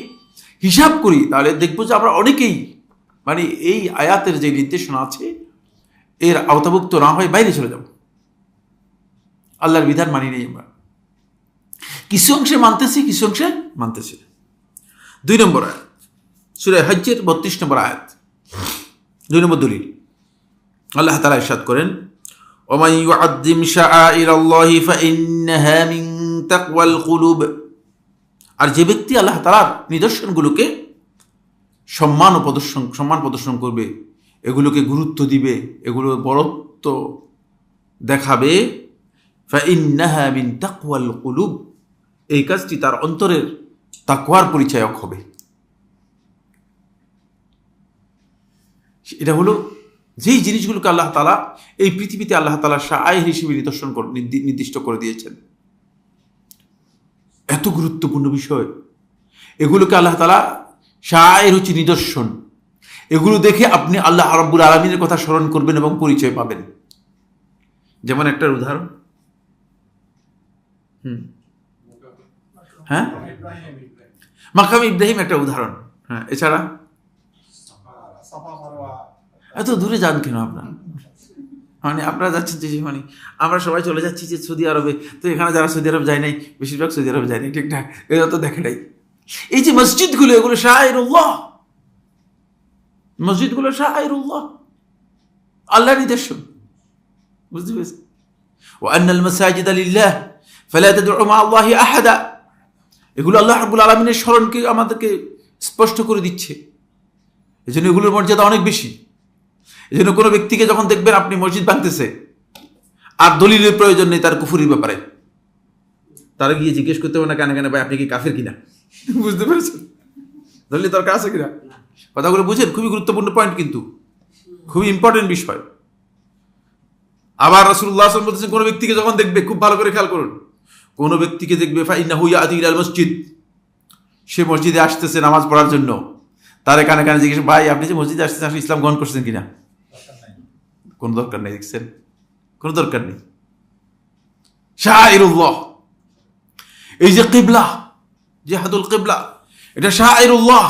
হিসাব করি তাহলে দেখবো যে আমরা অনেকেই মানে এই আয়াতের যে নির্দেশনা আছে এর আওতাভুক্ত না হয়ে বাইরে চলে যাব। আল্লাহর বিধান মানি নেই আমরা, কিছু অংশে মানতেছি, কিছু অংশে মানতেছি। 2 নম্বর আয়াত, সূরা হজ্জের 32 নম্বর আয়াত, 2 নম্বর দলিল। আল্লাহ তাআলা ইরশাদ করেন, ওমান ইউআযযিম শাআইরাল্লাহি ফাইন্নাহা মিন তাকওয়াল কুলুব। আর যে ব্যক্তি আল্লাহ তাআলার নিদর্শনগুলোকে সম্মান প্রদর্শন করবে, এগুলোকে গুরুত্ব দিবে, এগুলো বড়ত্ব দেখাবে, ফাইন্নাহা মিন তাকওয়াল কুলুব, এই কাজটি তার অন্তরের তাকওয়ার পরিচায়ক হবে। এটা হলো যেই জিনিসগুলোকে আল্লাহ তাআলা এই পৃথিবীতে আল্লাহ তাআলা শাআইর হিসেবে নির্দিষ্ট করে দিয়েছেন, এত গুরুত্বপূর্ণ বিষয়, এগুলোকে আল্লাহ তাআলা শাআইর হচ্ছে নিদর্শন, এগুলো দেখে আপনি আল্লাহ রাব্বুল আলামিনের কথা স্মরণ করবেন এবং পরিচয় পাবেন। যেমন একটা উদাহরণ, হ্যাঁ, মাকাম ইব্রাহিম একটা উদাহরণ। হ্যাঁ, এছাড়া এত দূরে যান কেন আপনারা? মানে আপনারা যাচ্ছেন যে মানে আমরা সবাই চলে যাচ্ছি যে সৌদি আরবে, তো এখানে যারা সৌদি আরব যায় নাই, বেশিরভাগ সৌদি আরব যায় নাই, ঠিকঠাক, এরা তো দেখে নাই। এই যে মসজিদগুলো, এগুলো শাআইরুল্লাহ, মসজিদগুলো শাআইরুল্লাহ, আল্লাহর নিদর্শন, বুঝতে পেরেছেন? ওয়া আন্নাল মাসাজিদা লিল্লাহ ফালা তাদউ মা আল্লাহি আহাদা, এগুলো আল্লাহ রাব্বুল আলামিনের স্মরণকে আমাদেরকে স্পষ্ট করে দিচ্ছে। এজন্য এগুলোর মর্যাদা অনেক বেশি। এজন্য কোনো ব্যক্তিকে যখন দেখবেন আপনি মসজিদ ভাঙতেছে আর দলিলের প্রয়োজন নেই তার কুফরির ব্যাপারে, তারা গিয়ে জিজ্ঞেস করতে হবে না কেন কেন ভাই আপনি কি কাফের কিনা, বুঝতে পেরেছেন? দলিল দরকার আছে কিনা, কথাগুলো বুঝেন? খুবই গুরুত্বপূর্ণ পয়েন্ট, কিন্তু খুবই ইম্পর্টেন্ট বিষয়। আবার রাসূলুল্লাহ সাল্লাল্লাহু আলাইহি ওয়াসাল্লাম বলেছেন, কোনো ব্যক্তিকে যখন দেখবে, খুব ভালো করে খেয়াল করুন, কোনো ব্যক্তিকে দেখবে ফাইন্নাহু ইয়াতি ইলাল মসজিদ, সে মসজিদে আসতেছে নামাজ পড়ার জন্য, তারে কানে কানে জিজ্ঞেস, ভাই আপনি যে মসজিদে আসতেছেন আসলে ইসলাম গ্রহণ করছেন কিনা? কোনো দরকার নেই, দেখছেন, কোনো দরকার নেই। শাআইরুল্লাহ, এই যে কিবলা, জিহাদুল কিবলা, এটা শাআইরুল্লাহ।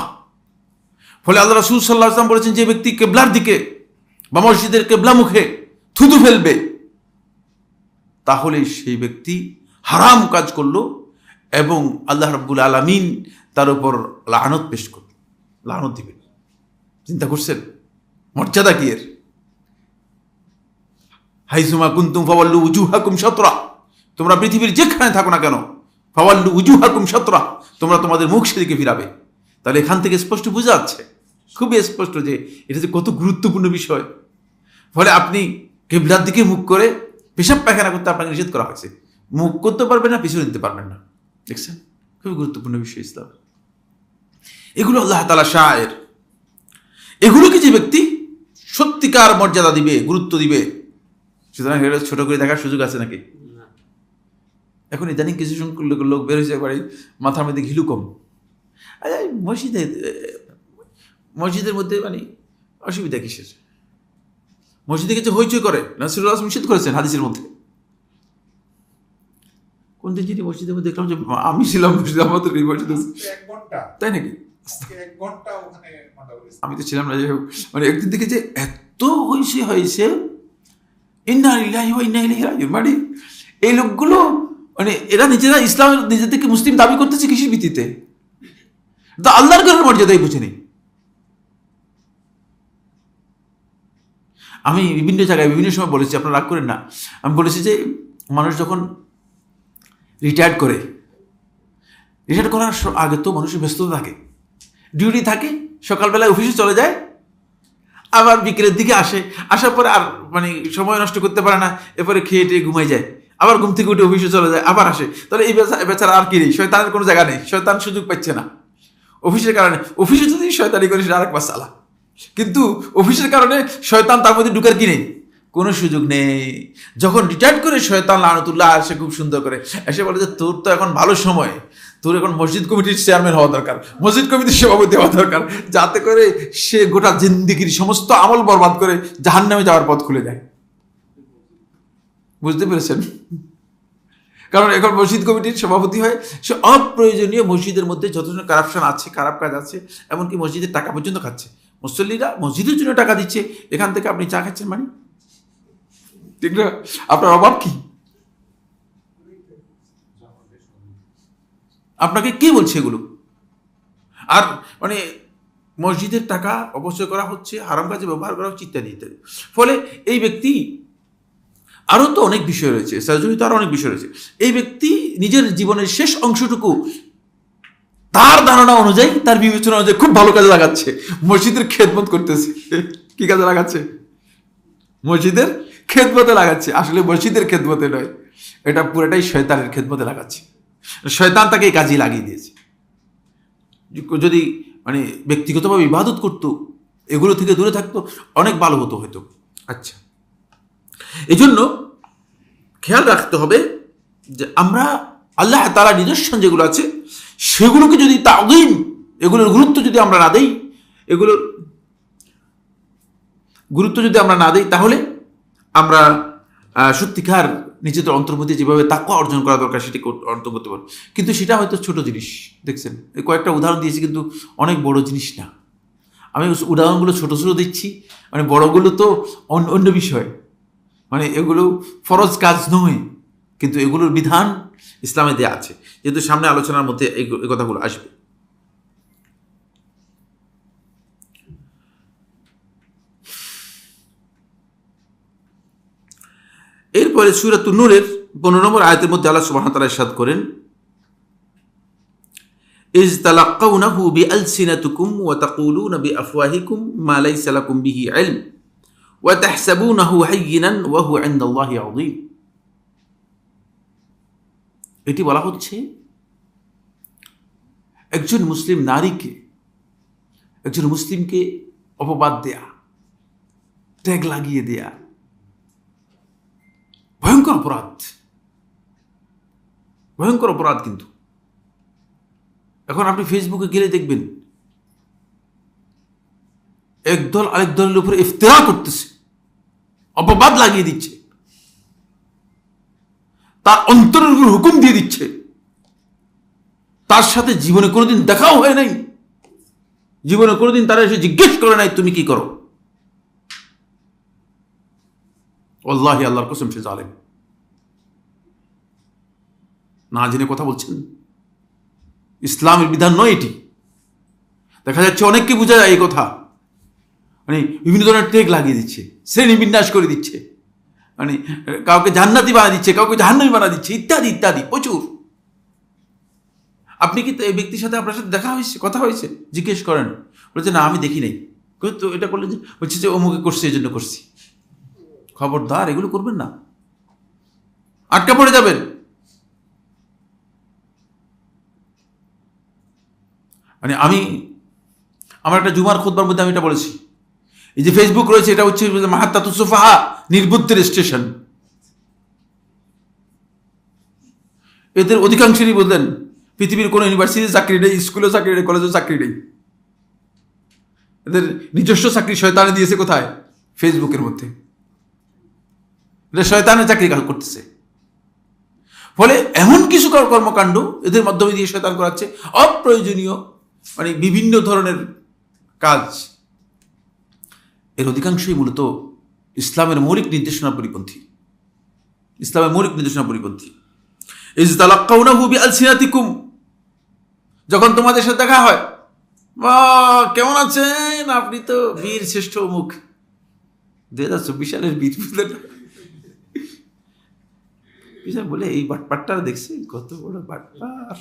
ফলে আল্লাহ রাসূল সাল্লাল্লাহু আলাইহি ওয়াসাল্লাম বলেছেন, যে ব্যক্তি কিবলার দিকে বা মসজিদের কিবলা মুখে থুতু ফেলবে, তাহলে সেই ব্যক্তি হারাম কাজ করলো এবং আল্লাহ রাব্বুল আলামিন তার উপর লানত পেশ করবে, লানত দিবেন। চিন্তা করছেন মর্যাদা কি এর? হাইসুমা কুনতুম ফাওয়াল্লু উজুহাকুম শাতরা, তোমরা পৃথিবীর যেখানে থাকো না কেন, ফাওয়াল্লু উজুহাকুম শাতরা, তোমরা তোমাদের মুখ সেদিকে ফিরাবে। তাহলে এখান থেকে স্পষ্ট বোঝা যাচ্ছে, খুবই স্পষ্ট, যে এটা যে কত গুরুত্বপূর্ণ বিষয়। ফলে আপনি কিবলার দিকে মুখ করে পেশাব পায়খানা করতে আপনাকে নিষেধ করা হয়েছে, মুখ করতে পারবেন না, পিছনে দিতে পারবেন না। দেখছেন, খুবই গুরুত্বপূর্ণ বিষয় ইসলাম। এগুলো আল্লাহ তাআলা শাআইর, এগুলোকে যে ব্যক্তি সত্যিকার মর্যাদা দিবে, গুরুত্ব দিবে, সুতরাং এটা ছোট করে দেখার সুযোগ আছে নাকি? এখন ইদানিং কিছু সংখ্যক লোক বের হয়েছে, বাড়ি মাথার মধ্যে ঘিলু কম। আরে মসজিদের মধ্যে মানে অসুবিধা কিসের? মসজিদে কিছু হইচই করে, রাসূলুল্লাহ নিষেধ করেছেন হাদিসের মধ্যে। কোন দিন যদি মসজিদের মধ্যে দেখলাম যে আমি ছিলাম মসজিদে, তাই নাকি? আমি তো ছিলাম না, যাই হোক, মানে একদিন থেকে যে এত হয়েছে, ইন্না লিল্লাহি ওয়া ইন্না ইলাইহি রাজিউন, মানে এই লোকগুলো মানে এরা নিজেরা ইসলামের নিজেদেরকে মুসলিম দাবি করতেছে কিসের ভিত্তিতে? তা আল্লাহর ঘরের মর্যাদাই বুঝে নেই। আমি বিভিন্ন জায়গায় বিভিন্ন সময় বলেছি, আপনারা রাগ করেন না, আমি বলেছি যে মানুষ যখন রিটায়ার্ড করার আগে তো মানুষের ব্যস্ততা থাকে, ডিউটি থাকে, সকালবেলায় অফিসে চলে যায়, আবার বিকেলের দিকে আসার পরে আর মানে সময় নষ্ট করতে পারে না, এরপরে খেয়ে টেয়ে ঘুমাই যায়, আবার ঘুম থেকে উঠে অফিসে চলে যায়, আবার আসে। তাহলে এই বেচারা আর কি নেই, শয়তানের কোনো জায়গা নেই, শয়তান সুযোগ পাচ্ছে না অফিসের কারণে। অফিসে যদি শয়তানি করে সেটা আরেক মাসালা, কিন্তু অফিসের কারণে শয়তান তার মধ্যে ঢুকার কি নেই, কোনো সুযোগ নেই। যখন রিটায়ার্ড করে শয়তান লানতুল্লাহ আসে খুব সুন্দর করে এসে বলে যে তোর তো এখন ভালো সময়, তোর এখন মসজিদ কমিটির চেয়ারম্যান হওয়া দরকার, মসজিদ কমিটির সভাপতি হওয়া দরকার, যাতে করে সে গোটা জিন্দিগির সমস্ত আমল বরবাদ করে জাহান্নামে যাওয়ার পথ খুলে যায়। বুঝতে পেরেছেন? কারণ এখন মসজিদ কমিটির সভাপতি হয়, সে অপ্রয়োজনীয় মসজিদের মধ্যে যত কারাপশন আছে, খারাপ কাজ আছে, এমনকি মসজিদের টাকা পর্যন্ত খাচ্ছে। মুসল্লিরা মসজিদের জন্য টাকা দিচ্ছে, এখান থেকে আপনি চা খাচ্ছেন মানে, ঠিক না? আপনার অভাব কি? আপনাকে কে বলছে এগুলো? আর মানে মসজিদের টাকা অপচয় করা হচ্ছে, হারাম কাজে ব্যবহার করা হচ্ছে, ইত্যাদি ইত্যাদি। ফলে এই ব্যক্তি, আরও তো অনেক বিষয় রয়েছে, সার্জরিতে আরও অনেক বিষয় রয়েছে, এই ব্যক্তি নিজের জীবনের শেষ অংশটুকু তার ধারণা অনুযায়ী, তার বিবেচনা অনুযায়ী খুব ভালো কাজে লাগাচ্ছে। মসজিদের খেদমত করতেছে। কি কাজে লাগাচ্ছে? মসজিদের খেদমতে লাগাচ্ছে। আসলে মসজিদের খেদমতে নয়, এটা পুরোটাই শয়তানের খেদমতে লাগাচ্ছে। শয়তান তাকে এই কাজে লাগিয়ে দিয়েছে। যদি মানে ব্যক্তিগতভাবে ইবাদত করতো, এগুলো থেকে দূরে থাকতো, অনেক ভালো হতো হয়তো। আচ্ছা, এই জন্য খেয়াল রাখতে হবে যে আমরা আল্লাহ তাআলার নিদর্শন যেগুলো আছে সেগুলোকে যদি তাযীম, এগুলোর গুরুত্ব যদি আমরা না দেই, এগুলোর গুরুত্ব যদি আমরা না দেই, তাহলে আমরা সত্যিকার নিজেদের অন্তর্মধ্যে যেভাবে তাকওয়া অর্জন করা দরকার সেটি অর্জন করতে পারবো। কিন্তু সেটা হয়তো ছোট জিনিস। দেখছেন, এই কয়েকটা উদাহরণ দিয়েছি, কিন্তু অনেক বড় জিনিস না। আমি উদাহরণগুলো ছোট ছোট দিচ্ছি, মানে বড়গুলো তো অন্য বিষয়, মানে এগুলো ফরজ কাজ নয়, কিন্তু এগুলোর বিধান ইসলামে দেয়া আছে, যেহেতু সামনে আলোচনার মধ্যে এই কথাগুলো আসবে। এরপরে সূরাতুন নূরের 15 নম্বর আয়াতের মধ্যে আল্লাহ সুবহানাহু ওয়া তাআলা ইরশাদ করেন, ইজ তালাক্কাউনাহু বিআলসিনাতিকুম ওয়া তাকুলুনা বিআফওয়াহিকুম মা লাইসা লাকুম বিহি ইলম ওয়া তাহসাবুনাহু হায়্যিনান ওয়া হুয়া ইনদাল্লাহি আযীম। এটি বলা হচ্ছে একজন মুসলিম নারীকে, একজন মুসলিমকে অপবাদ দেয়া, ট্যাগ লাগিয়ে দেয়া ভয়ঙ্কর অপরাধ, ভয়ঙ্কর অপরাধ। কিন্তু এখন আপনি ফেসবুকে গেলে দেখবেন একদল আরেক দলের উপরে ইফতিরা করতেছে, অপবাদ লাগিয়ে দিচ্ছে, তার অন্তরের উপর হুকুম দিয়ে দিচ্ছে, তার সাথে জীবনে কোনোদিন দেখাও হয় নাই, জীবনে কোনোদিন তারা এসে জিজ্ঞেস করে নাই তুমি কি করো। আল্লাহি, আল্লাহর কসম, সে জালেম। না জেনে কথা বলছেন, ইসলামের বিধান নয় এটি। দেখা যাচ্ছে অনেককে বোঝা যায় এই কথা, মানে বিভিন্ন ধরনের ট্যাগ লাগিয়ে দিচ্ছে, শ্রেণী বিন্যাস করে দিচ্ছে, মানে কাউকে জান্নাতি বানা দিচ্ছে, কাউকে জাহান্নামী বানা দিচ্ছে, ইত্যাদি ইত্যাদি, প্রচুর। আপনি কি এই ব্যক্তির সাথে, আপনার সাথে দেখা হয়েছে, কথা হয়েছে? জিজ্ঞেস করেন, বলছে না আমি দেখি নাই। তো এটা করলেন যে, বলছে যে অমুকে করছে, এই জন্য করছি। খবরদার, এগুলো করবেন না, আটকা পড়ে যাবেন। মানে আমার একটা জুমার খুতবার মধ্যে আমি এটা বলেছি, এই যে ফেসবুক রয়েছে, এটা হচ্ছে মাহাত্তাতুস সুফাহা, নির্বুদ্ধির স্টেশন। এদের অধিকাংশেরই বললেন পৃথিবীর কোনো ইউনিভার্সিটিতে চাকরি নেই, স্কুলেও চাকরি নেই, কলেজেও চাকরি নেই। এদের নিজস্ব চাকরি শয়তানে দিয়েছে কোথায়? ফেসবুকের মধ্যে। এটা শয়তানের চাকরি করতেছে। ফলে এমন কিছু কর্মকাণ্ড এদের মাধ্যমে দিয়ে শয়তান করাচ্ছে, অপ্রয়োজনীয়, মানে বিভিন্ন ধরনের কাজ। এর অধিকাংশই মূলত ইসলামের মৌলিক নির্দেশনা পরিপন্থী, ইসলামের মৌলিক নির্দেশনা পরিপন্থী। ইজ তালাক্কাউনাহু বিআলসিনাতিকুম, যখন তোমাদের সাথে দেখা হয়, কেমন আছেন আপনি, তো বীর শ্রেষ্ঠ মুখ, 2024 সালের বীর বলে এই বাটপাটটা দেখছি, কত বড় বাটপার।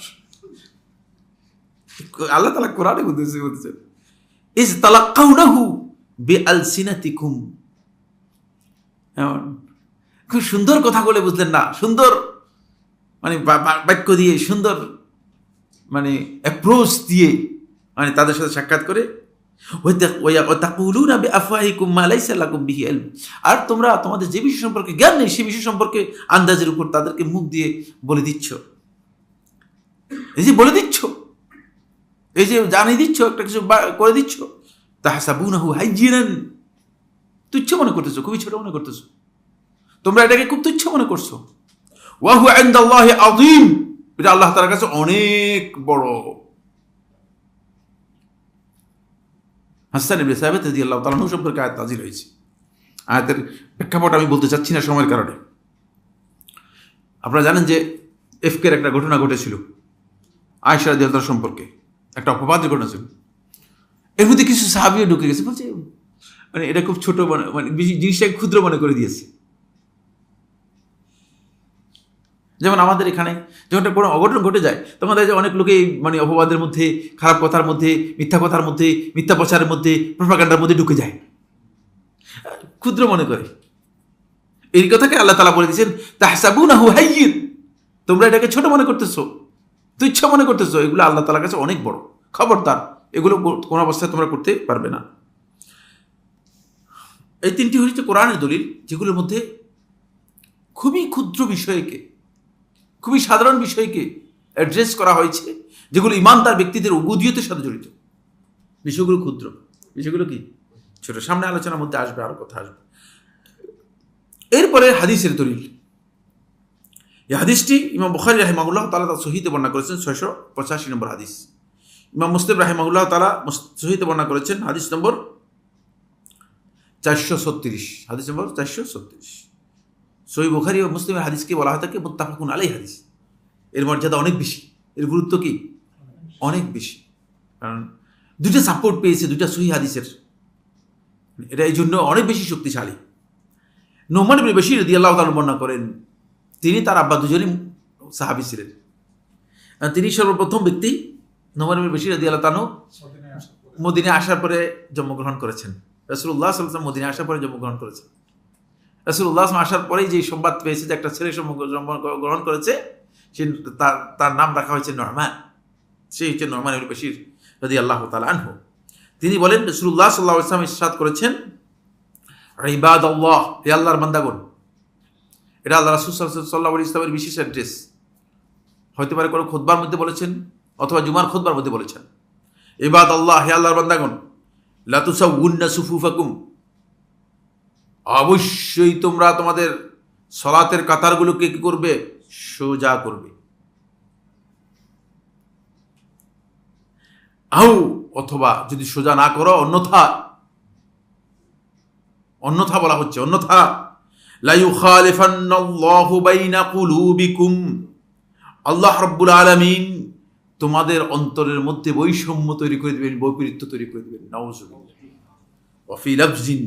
আল্লাহ তাআলা কোরআনে বলতেছেন ইজ তালাক্কাউনাহু বিআলসিনাতিকুম। খুব সুন্দর কথা বলে, বুঝলেন না? সুন্দর মানে বাক্য দিয়ে, সুন্দর মানে অ্যাপ্রোচ দিয়ে, মানে তাদের সাথে সাক্ষাৎ করে, আর তোমরা তোমাদের যে বিষয় সম্পর্কে জ্ঞান নেই, সে বিষয় সম্পর্কে আন্দাজের উপর তাদেরকে মুখ দিয়ে বলে দিচ্ছ। এই যে বলে দিচ্ছ, এই যে জানিয়ে দিচ্ছ, একটা কিছু করে দিচ্ছ, তাহসাবুনাহু হায়্যিনান, তুচ্ছ মনে করতেছো, খুবই ছোট মনে করতেছো। তোমরা এটাকে খুব তুচ্ছ মনে করছো। ওয়া হুয়া ইনদাল্লাহি আযীম, এটা আল্লাহ তাআলার কাছে অনেক বড়। হাসান ইবনে সাবিত রাদিয়াল্লাহু তাআলা সম্পর্কে আয়াত নাযিল হয়েছে। আয়াতের প্রেক্ষাপট আমি বলতে চাচ্ছি না সময়ের কারণে। আপনারা জানেন যে এফকের একটা ঘটনা ঘটেছিল আয়েশা রাদিয়াল্লাহু সম্পর্কে, একটা অপবাদের ঘটনা ছিল। এর মধ্যে কিছু সাহাবীও ঢুকে গেছে, বলছে মানে এটা খুব ছোট মানে জিনিসটাকে ক্ষুদ্র মনে করে দিয়েছে। যেমন আমাদের এখানে যখন কোনো অঘটন ঘটে যায় তখন দেখা যায় অনেক লোকেই মানে অপবাদের মধ্যে, খারাপ কথার মধ্যে, মিথ্যা কথার মধ্যে, মিথ্যা প্রচারের মধ্যে, প্রোপাগান্ডার মধ্যে ঢুকে যায়, ক্ষুদ্র মনে করে। এই কথাকে আল্লাহ তাআলা বলে দিয়েছেন তাহসাবুনাহু হায়্যিন, তোমরা এটাকে ছোট মনে করতেছো, তুচ্ছ মনে করতেছো, এগুলো আল্লাহ তাআলার কাছে অনেক বড়। খবরদার, এগুলো কোনো অবস্থায় তোমরা করতে পারবে না। এই তিনটি হচ্ছে কোরআনের দলিল, যেগুলোর মধ্যে খুবই ক্ষুদ্র বিষয়কে, খুবই সাধারণ বিষয়কে অ্যাড্রেস করা হয়েছে, যেগুলো ইমানদার ব্যক্তিদের উবুদিয়তের সাথে জড়িত। বিষয়গুলো ক্ষুদ্র, বিষয়গুলো কি ছোট। সামনে আলোচনার মধ্যে আসবে, আরো কথা আসবে। এরপরে হাদিসের দলিল। এই হাদিসটি ইমাম বুখারী রাহিমাহুল্লাহ তাআলা তার সহিতে বর্ণনা করেছেন 685 নম্বর হাদিস। ইমাম মুসলিম রাহিমাহুল্লাহ তাআলা সহিতে বর্ণনা করেছেন হাদিস নম্বর 436, হাদিস নম্বর 436। সহিহ বুখারী ও মুসলিমের হাদিসকে বলা হয় থাকে মুত্তাফাকুন আলাইহি হাদিস। এর মর্যাদা অনেক বেশি, এর গুরুত্ব কি অনেক বেশি, কারণ দুইটা সাপোর্ট পেয়েছে দুইটা সহিহ হাদিসের, এটা এই জন্য অনেক বেশি শক্তিশালী। নুমান ইবনে বাশীর রাদিয়াল্লাহু তাআলা বর্ণনা করেন, তিনি তার আব্বা দুজনই সাহাবী ছিলেন। তিনি সর্বপ্রথম ব্যক্তি নুমান ইবনে বাশীর রাদিয়াল্লাহু তাআলা মদিনায় আসার পরে জন্মগ্রহণ করেছেন। রাসূলুল্লাহ সাল্লাল্লাহু আলাইহি ওয়াসাল্লাম মদিনায় আসার পরে জন্মগ্রহণ করেছেন। রাসূলুল্লাহ আসার পরেই যে সংবাদ পেয়েছে যে একটা ছেলে জন্মগ্রহণ করেছে, সে তার নাম রাখা হয়েছে নুমান। সে হচ্ছে নুমান ইবনে বাশীর রাদিয়াল্লাহু তাআলা আনহু। তিনি বলেন রাসূলুল্লাহ সাল্লাল্লাহু আলাইহি ওয়াসাল্লাম ইরশাদ করেছেন, ইবাদাল্লাহ, হে আল্লাহর বান্দাগণ। এটা আল্লাহ রাসূল সাল্লাল্লাহু আলাইহি ওয়াসাল্লামের বিশেষ অ্যাড্রেস। হতে পারে কোনো খুতবার মধ্যে বলেছেন অথবা জুমার খুতবার মধ্যে বলেছেন, ইবাদাল্লাহ, হে আল্লাহর বান্দাগণ, লা তুসাউন্না সুফুফাকুম, অবশ্যই তোমরা তোমাদের সালাতের কাতারগুলোকে কি করবে, সোজা করবে। আও, অথবা যদি সোজা না করো, অন্যথা বলা হচ্ছে, অন্যথা লা ইউখালিফান্নাল্লাহু বাইনা কুলুবিকুম, আল্লাহ রাব্বুল আলামিন তোমাদের অন্তরের মধ্যে বৈষম্য তৈরি করে দিবেন, বৈপরীত্য তৈরি করে দিবেন। নাউযুবিল্লাহ। ওয়া ফি লাফজিন,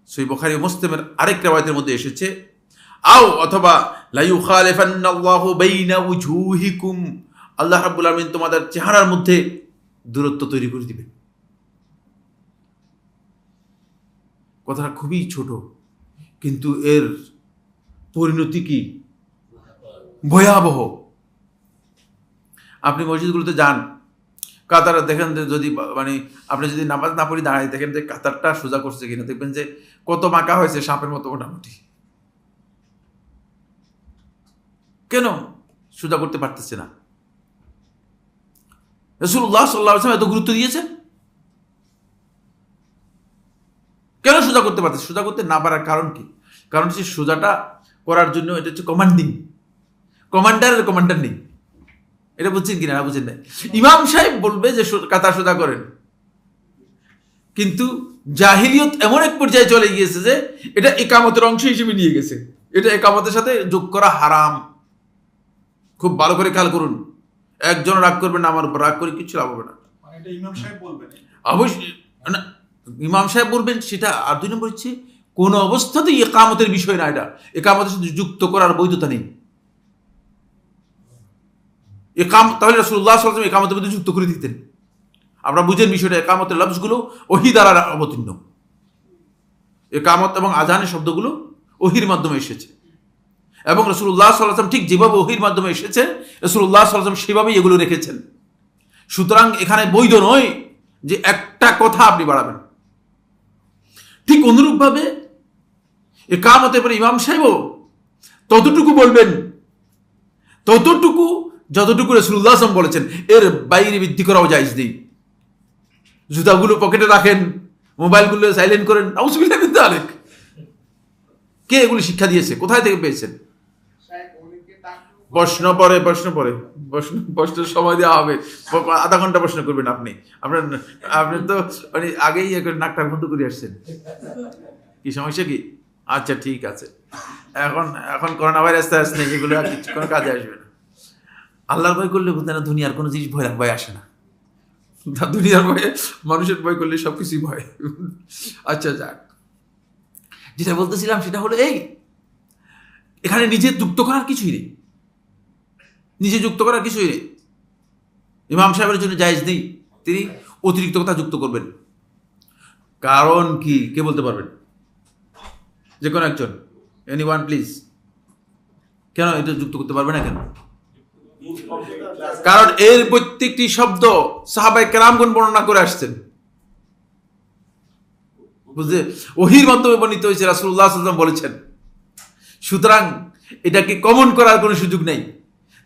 সহিহ বুখারী ও মুসলিমের আরেক riwayতের মধ্যে এসেছে, আও অথবা লা ইউখালিফান্নাল্লাহু বাইনা উজুহিকুম, আল্লাহ রাব্বুল আলামিন তোমাদের চেহারার মধ্যে দূরত্ব তৈরি করে দিবেন। কথাটা খুবই ছোট, কিন্তু এর পরিণতি কি ভয়াবহ। আপনি মসজিদগুলোতে যান, কাতার দেখেন যদি মানে আপনি যদি নামাজ না পড়ি দাঁড়াই দেখেন যে কাতারটা সোজা করছে কিনা, দেখবেন যে কত বাঁকা হয়েছে, সাপের মতো মোটামুটি। কেন সোজা করতে পারতেছে না? রাসূলুল্লাহ সাল্লাল্লাহু আলাইহি ওয়াসাল্লাম এত গুরুত্ব দিয়েছেন, কেন সোজা করতে পারতেছে? সোজা করতে না পারার কারণ কি? কারণ হচ্ছে সোজাটা করার জন্য এটা হচ্ছে কমান্ডিং, কমান্ডারের কমান্ডার নেই। এটা বুঝছেন কিনা? না বুঝেন নাই। ইমাম সাহেব বলবে যে কাতার সোজা করেন, কিন্তু জাহিলিয়ত এমন এক পর্যায়ে চলে গিয়েছে যে এটা ইকামতের অংশ হিসেবে নিয়ে গেছে, এটা ইকামতের সাথে যোগ করা হারাম। খুব ভালো করে খেয়াল করুন, একজন রাগ করবেন না, আমার উপর রাগ করে কিছু লাভ হবে না। অবশ্যই না, ইমাম সাহেব বলবেন সেটা। আর দুই নম্বর হচ্ছে কোন অবস্থাতেই ইকামতের বিষয় না, এটা ইকামতের সাথে যুক্ত করার বৈধতা নেই। তাহলে রাসূলুল্লাহ সাল্লাল্লাহু আলাইহি ওয়াসাল্লাম ইকামতের মধ্যে যুক্ত করে দিতেন। আমরা বুঝেন বিষয়টা, ইকামতের লফজগুলো ওহী দ্বারা অবতীর্ণ, ইকামত এবং আযানের শব্দগুলো ওহীর মাধ্যমে এসেছে, এবং রাসূলুল্লাহ সাল্লাল্লাহু আলাইহি ওয়াসাল্লাম ঠিক যেভাবে ওহীর মাধ্যমে এসেছে রাসূলুল্লাহ সাল্লাল্লাহু আলাইহি ওয়াসাল্লাম সেভাবেই এগুলো রেখেছেন। সুতরাং এখানে বৈধ নয় যে একটা কথা আপনি বাড়াবেন। ঠিক অনুরূপভাবে ইকামতের পরে ইমাম সাহেবও ততটুকু বলবেন, ততটুকু যতটুকু রাসূলুল্লাহ সাল্লাল্লাহু আলাইহি ওয়াসাল্লাম বলেছেন, এর বাইরে বৃদ্ধি করাও জায়েজ নেই। জুতাগুলো পকেটে রাখেন, মোবাইলগুলো সাইলেন্ট করেন, নাউযুবিল্লাহ মিন যালিক। কে এগুলি শিক্ষা দিয়েছে? কোথায় থেকে পেয়েছেন? প্রশ্নের সময় দেওয়া হবে, আধা ঘন্টা প্রশ্ন করবেন আপনি। আপনি তো মানে আগেই নাকটার বন্ধ করে আসছেন। কি সমস্যা কি? আচ্ছা ঠিক আছে। এখন করোনা ভাইরাস আসছে, এগুলো আর কিছু কোনো কাজে আসবে না। আল্লাহর ভয় করলে বুঝতে না, দুনিয়ার কোনো জিনিস ভয় আসে না। দুনিয়ার ভয়ে, মানুষের ভয় করলে সবকিছুই ভয়। আচ্ছা যাক, যেটা বলতেছিলাম সেটা হলো এখানে নিজে যুক্ত করার কিছুই নেই। ইমাম সাহেবের জন্য জায়েজ নেই তিনি অতিরিক্ত কথা যুক্ত করবেন। কারণ কি, কে বলতে পারবেন? যে কোনো একজন, এনিওয়ান প্লিজ। কেন এটা যুক্ত করতে পারবে না কেন? কারণ এর প্রত্যেকটি শব্দ সাহাবায়ে কেরামগণ বর্ণনা করে আসছেন, বুঝলে, ওহীর মাধ্যমে বর্ণিত হয়েছে, রাসূলুল্লাহ সাল্লাল্লাহু আলাইহি ওয়াসাল্লাম বলেছেন। সুতরাং এটাকে কমন করার কোনো সুযোগ নেই।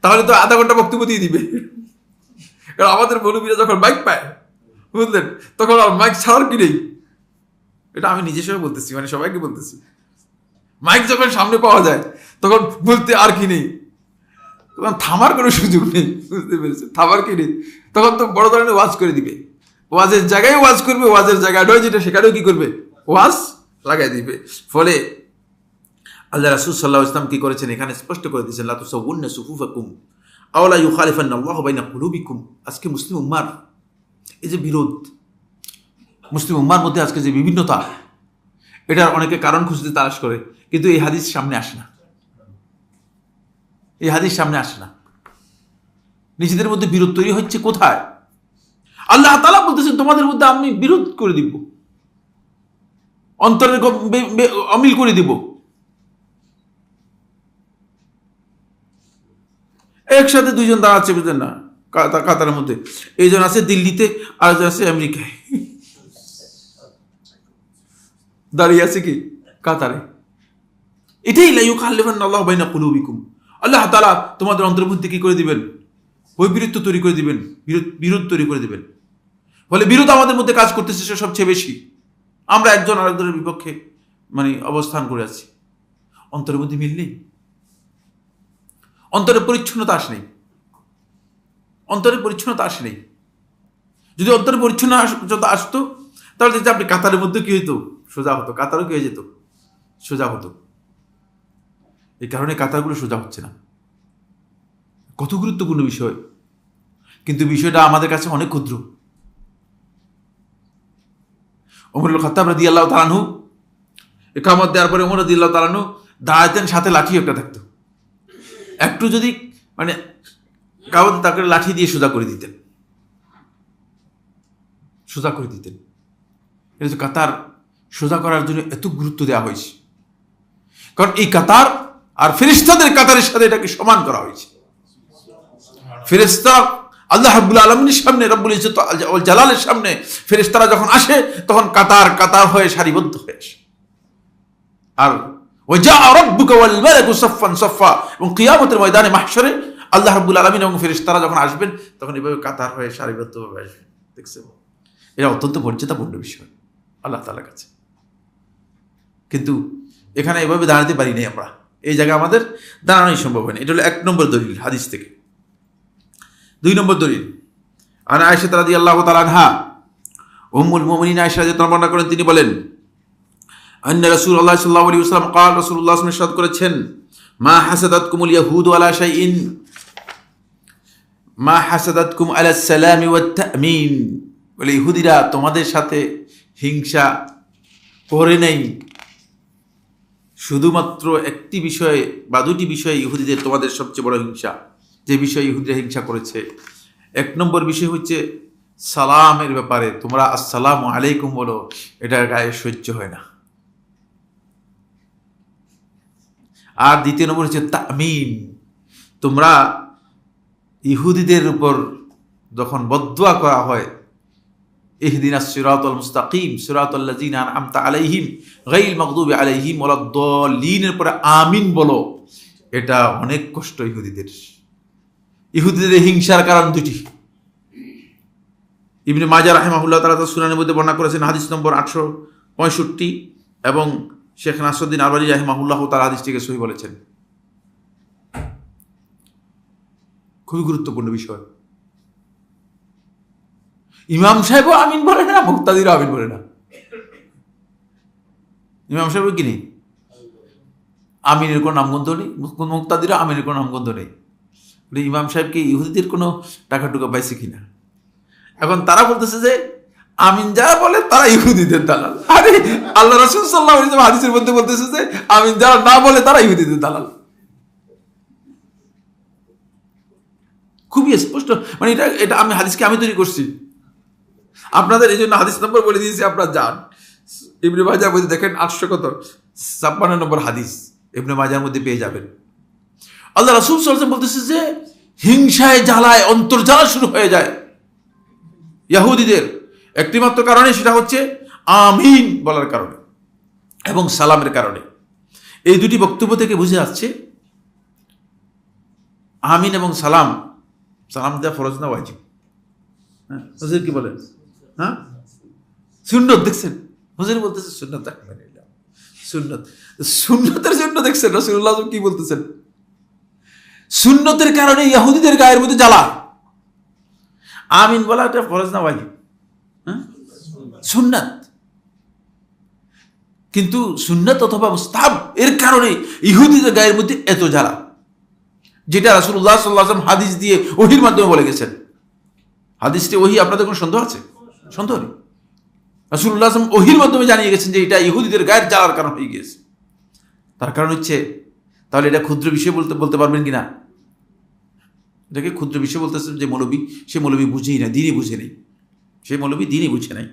তাহলে তো আধা ঘন্টা বক্তব্য দিয়ে দিবে। কারণ আমাদের মৌলবীরা যখন মাইক পায়, বুঝলেন, তখন আর মাইক ছাড়ার কি নেই। এটা আমি নিজের সঙ্গে বলতেছি, মানে সবাইকে বলতেছি। মাইক যখন সামনে পাওয়া যায় তখন বলতে আর কি নেই, তখন থামার কোনো সুযোগ নেই। বুঝতে পেরেছে? থামার কি নেই, তখন তো বড় ধরনের ওয়াজ করে দিবে। ওয়াজের জায়গায় ওয়াজ করবে, ওয়াজের জায়গায় নয় যেটা সেখানেও কি করবে, ওয়াজ লাগাই দিবে। ফলে আল্লাহ রাসূল সাল্লাল্লাহু আলাইহি ওয়াসাল্লাম কি করেছেন, এখানে স্পষ্ট করে দিয়েছেন, লা তুসাউন্না সুফুফাকুম আও লা ইউখালিফান্নাল্লাহু বাইনা কুলুবিকুম। আজকে মুসলিম উম্মার এই যে বিরোধ, মুসলিম উম্মার মধ্যে আজকে যে বিভিন্নতা, এটার অনেকে কারণ খুঁজতে তালাশ করে, কিন্তু এই হাদিস সামনে আসে না। নিজেদের মধ্যে বিরোধ তৈরি হচ্ছে কোথায়? আল্লাহ তাআলা বলতেছেন, তোমাদের মধ্যে আমি বিরোধ করে দিব, অন্তরের অমিল করে দিব। একসাথে দুইজন দাঁড়াচ্ছে, বুঝলেন না, কাতারের মধ্যে। এইজন আছে দিল্লিতে, আরেকজন আছে আমেরিকায়, দাঁড়িয়ে আছে কি কাতারে। এটাই লা ইউখাল্লিফান্নাল্লাহু বাইনা কুলুবিকুম। আল্লাহ তাআলা তোমাদের অন্তরের মধ্যে কি করে দিবেন, বৈপরীত্য তৈরি করে দিবেন, বিরোধ তৈরি করে দিবেন। ফলে বিরোধ আমাদের মধ্যে কাজ করতেছে সবচেয়ে বেশি। আমরা একজন আরেকজনের বিপক্ষে মানে অবস্থান করে আছি। অন্তরের মধ্যে মিল নেই, অন্তরের পরিচ্ছন্নতা আসে নেই। যদি অন্তরের পরিচ্ছন্নতা আসতো, তাহলে দেখতে আপনি কাতারের মধ্যে কি হইতো, সোজা হতো। কাতারও কি হয়ে যেত, সোজা হতো। এই কারণে কাতারগুলো সোজা হচ্ছে না। কত গুরুত্বপূর্ণ বিষয়, কিন্তু বিষয়টা আমাদের কাছে অনেক ক্ষুদ্র। ওমর ইবনে খাত্তাব রাদিয়াল্লাহু তাআলা আনহু ইকামত দেওয়ার পরে ওমর রাদিয়াল্লাহু তাআলা আনহু দাঁড়াতেন, সাথে লাঠি একটা থাকতো। একটু যদি মানে কাউকে তাকে লাঠি দিয়ে সোজা করে দিতেন। এটা তো কাতার সোজা করার জন্য এত গুরুত্ব দেওয়া হয়েছে, কারণ এই কাতার আর ফেরেশতাদের কাতারের সাথে এটাকে সমান করা হয়েছে। ফেরেশতা আল্লাহ রাব্বুল আলামিনের সামনে, রব্বুল ইজ্জত ওয়াল জালালের সামনে ফেরেশতারা যখন আসে, তখন কাতার হয়ে সারিবদ্ধ হয়ে আসে। আর ওয়াজা রাব্বুকা ওয়াল মালাকু সাফফান সাফফা, এবং কিয়ামতের ময়দানে মাহশরে আল্লাহ রাব্বুল আলামিন এবং ফেরেশতারা যখন আসবেন, তখন এভাবে কাতার হয়ে সারিবদ্ধভাবে আসবেন। দেখছেন, এটা অত্যন্ত মর্যাদাপূর্ণ বিষয় আল্লাহ তাআলার কাছে। কিন্তু এখানে এভাবে দাঁড়াতে পারি নাই আমরা, এই জায়গায় আমাদের দাঁড়ানোই সম্ভব হয়নি। এটা হলো 1 নম্বর দলিল হাদিস থেকে। 2 নম্বর দলিল, আনা আয়েশা রাদিয়াল্লাহু তাআলা আনহা, উম্মুল মুমিনিন আয়েশা রাদিয়াল্লাহু তাআলা বর্ণনা করেন, তিনি বলেন, আন্না রাসূলুল্লাহ সাল্লাল্লাহু আলাইহি ওয়াসাল্লাম قال, রাসূলুল্লাহ সাল্লাল্লাহু আলাইহি ওয়াসাল্লাম ইরশাদ করেছেন, মা হাসাদাতকুমুল ইয়াহুদু আলা শাইইন, মা হাসাদাতকুম আলা সালামি ওয়াত তামিন। বলে ইহুদিরা তোমাদের সাথে হিংসা করে নাই, শুধুমাত্র একটি বিষয়ে বা দুটি বিষয়ে ইহুদিদের তোমাদের সবচেয়ে বড় হিংসা। যে বিষয়ে ইহুদিরা হিংসা করেছে, 1 নম্বর বিষয় হচ্ছে সালামের ব্যাপারে। তোমরা আসসালামু আলাইকুম বলো, এটার গায়ে সহ্য হয় না। আর 2 নম্বর হচ্ছে তামিন। তোমরা ইহুদিদের উপর যখন বদদুয়া করা হয়, ইহদিনাস সিরাতাল মুস্তাকিম সিরাতাল লাযিনা আনআমতা আলাইহিম গায়রিল মাগদুবি আলাইহিম ওয়ালাদ-দাল্লিন, এর পরে আমিন বলো, এটা অনেক কষ্ট ইহুদিদের। ইহুদিদের হিংসার কারণ 2টি। ইবনে মাজাহ রাহিমাহুল্লাহ তাআলা তার সুনানের মধ্যে বর্ণনা করেছেন, হাদিস নম্বর 865 এবং শেখ নাসরুদ্দিন আলবানী রাহিমাহুল্লাহ তাআলা হাদিসটিকে সহিহ বলেছেন। খুবই গুরুত্বপূর্ণ বিষয়। ইমাম সাহেবও আমিন বলে না, মুক্তাদিরও আমিন বলে না। ইমাম সাহেব কি নেই, আমিনের কোনো নামগন্ধ নেই, মুক্তাদিরও আমিনের কোনো নামগন্ধ নেই। ইমাম সাহেবকে ইহুদিদের কোনো টাকা টুকা পাইছে কিনা। এখন তারা বলতেছে যে আমিন যারা বলে তারা ইহুদিদের দালাল। আরে আল্লাহ রাসূল সাল্লাল্লাহু আলাইহি ওয়াসাল্লাম হাদিসের মধ্যে বলতেছে যে আমিন যারা না বলে তারা ইহুদিদের দালাল। খুবই স্পষ্ট, মানে এটা আমি হাদিসকে আমি তৈরি করছি আপনাদের, এই জন্য হাদিস নম্বর বলে দিয়েছি, আপনারা যান ইবনে মাজাহ বইতে দেখেন 856 নম্বর হাদিস ইবনে মাজাহর মধ্যে পেয়ে যাবেন। আল্লাহ রাসূল সাল্লাল্লাহু আলাইহি ওয়াসাল্লাম বলতেছে যে হিংসায় জ্বালায় অন্তর্জ্বালা শুরু হয়ে যায় ইহুদিদের একটিমাত্র কারণে, সেটা হচ্ছে আমিন বলার কারণে এবং সালামের কারণে। এই দুটি বক্তব্য থেকে বুঝে আসছে আমিন এবং সালাম, সালাম দেওয়া ফরজ না ওয়াজিব? হ্যাঁ হুজুর কি বলেন? হ্যাঁ সুন্নত। দেখছেন হুজুর বলতেছে সুন্নত, সুন্নত, সুন্নতের জন্য দেখছেন রাসূলুল্লাহ কি বলতেছেন, সুন্নতের কারণে ইহুদিদের গায়ের মধ্যে জ্বালা। আমিন বলা এটা ফরজ না ওয়াজিব? হ্যাঁ সুন্নাত। কিন্তু সুন্নাত অথবা মুস্তাহাব এর কারণে ইহুদিদের গায়ের মধ্যে এত জ্বালা, যেটা রাসূলুল্লাহ সাল্লাল্লাহু আলাইহি ওয়াসাল্লাম হাদিস দিয়ে ওহীর মাধ্যমে বলে গেছেন। হাদিসটি ওহী, আপনাদের কোনো সন্দেহ আছে? সন্দেহ নেই। রাসূলুল্লাহ সাল্লাল্লাহু আলাইহি ওয়াসাল্লাম ওহীর মাধ্যমে জানিয়ে গেছেন যে এটা ইহুদিদের গায়ের জ্বালার কারণ হয়ে গিয়েছে। তার কারণ হচ্ছে, তাহলে এটা ক্ষুদ্র বিষয় বলতে পারবেন কিনা? এটাকে ক্ষুদ্র বিষয় বলতেছেন যে মৌলবী, সে মৌলবী বুঝেই না, দিনই বুঝে নেই, সে মৌলবী দিনই বুঝে নাই।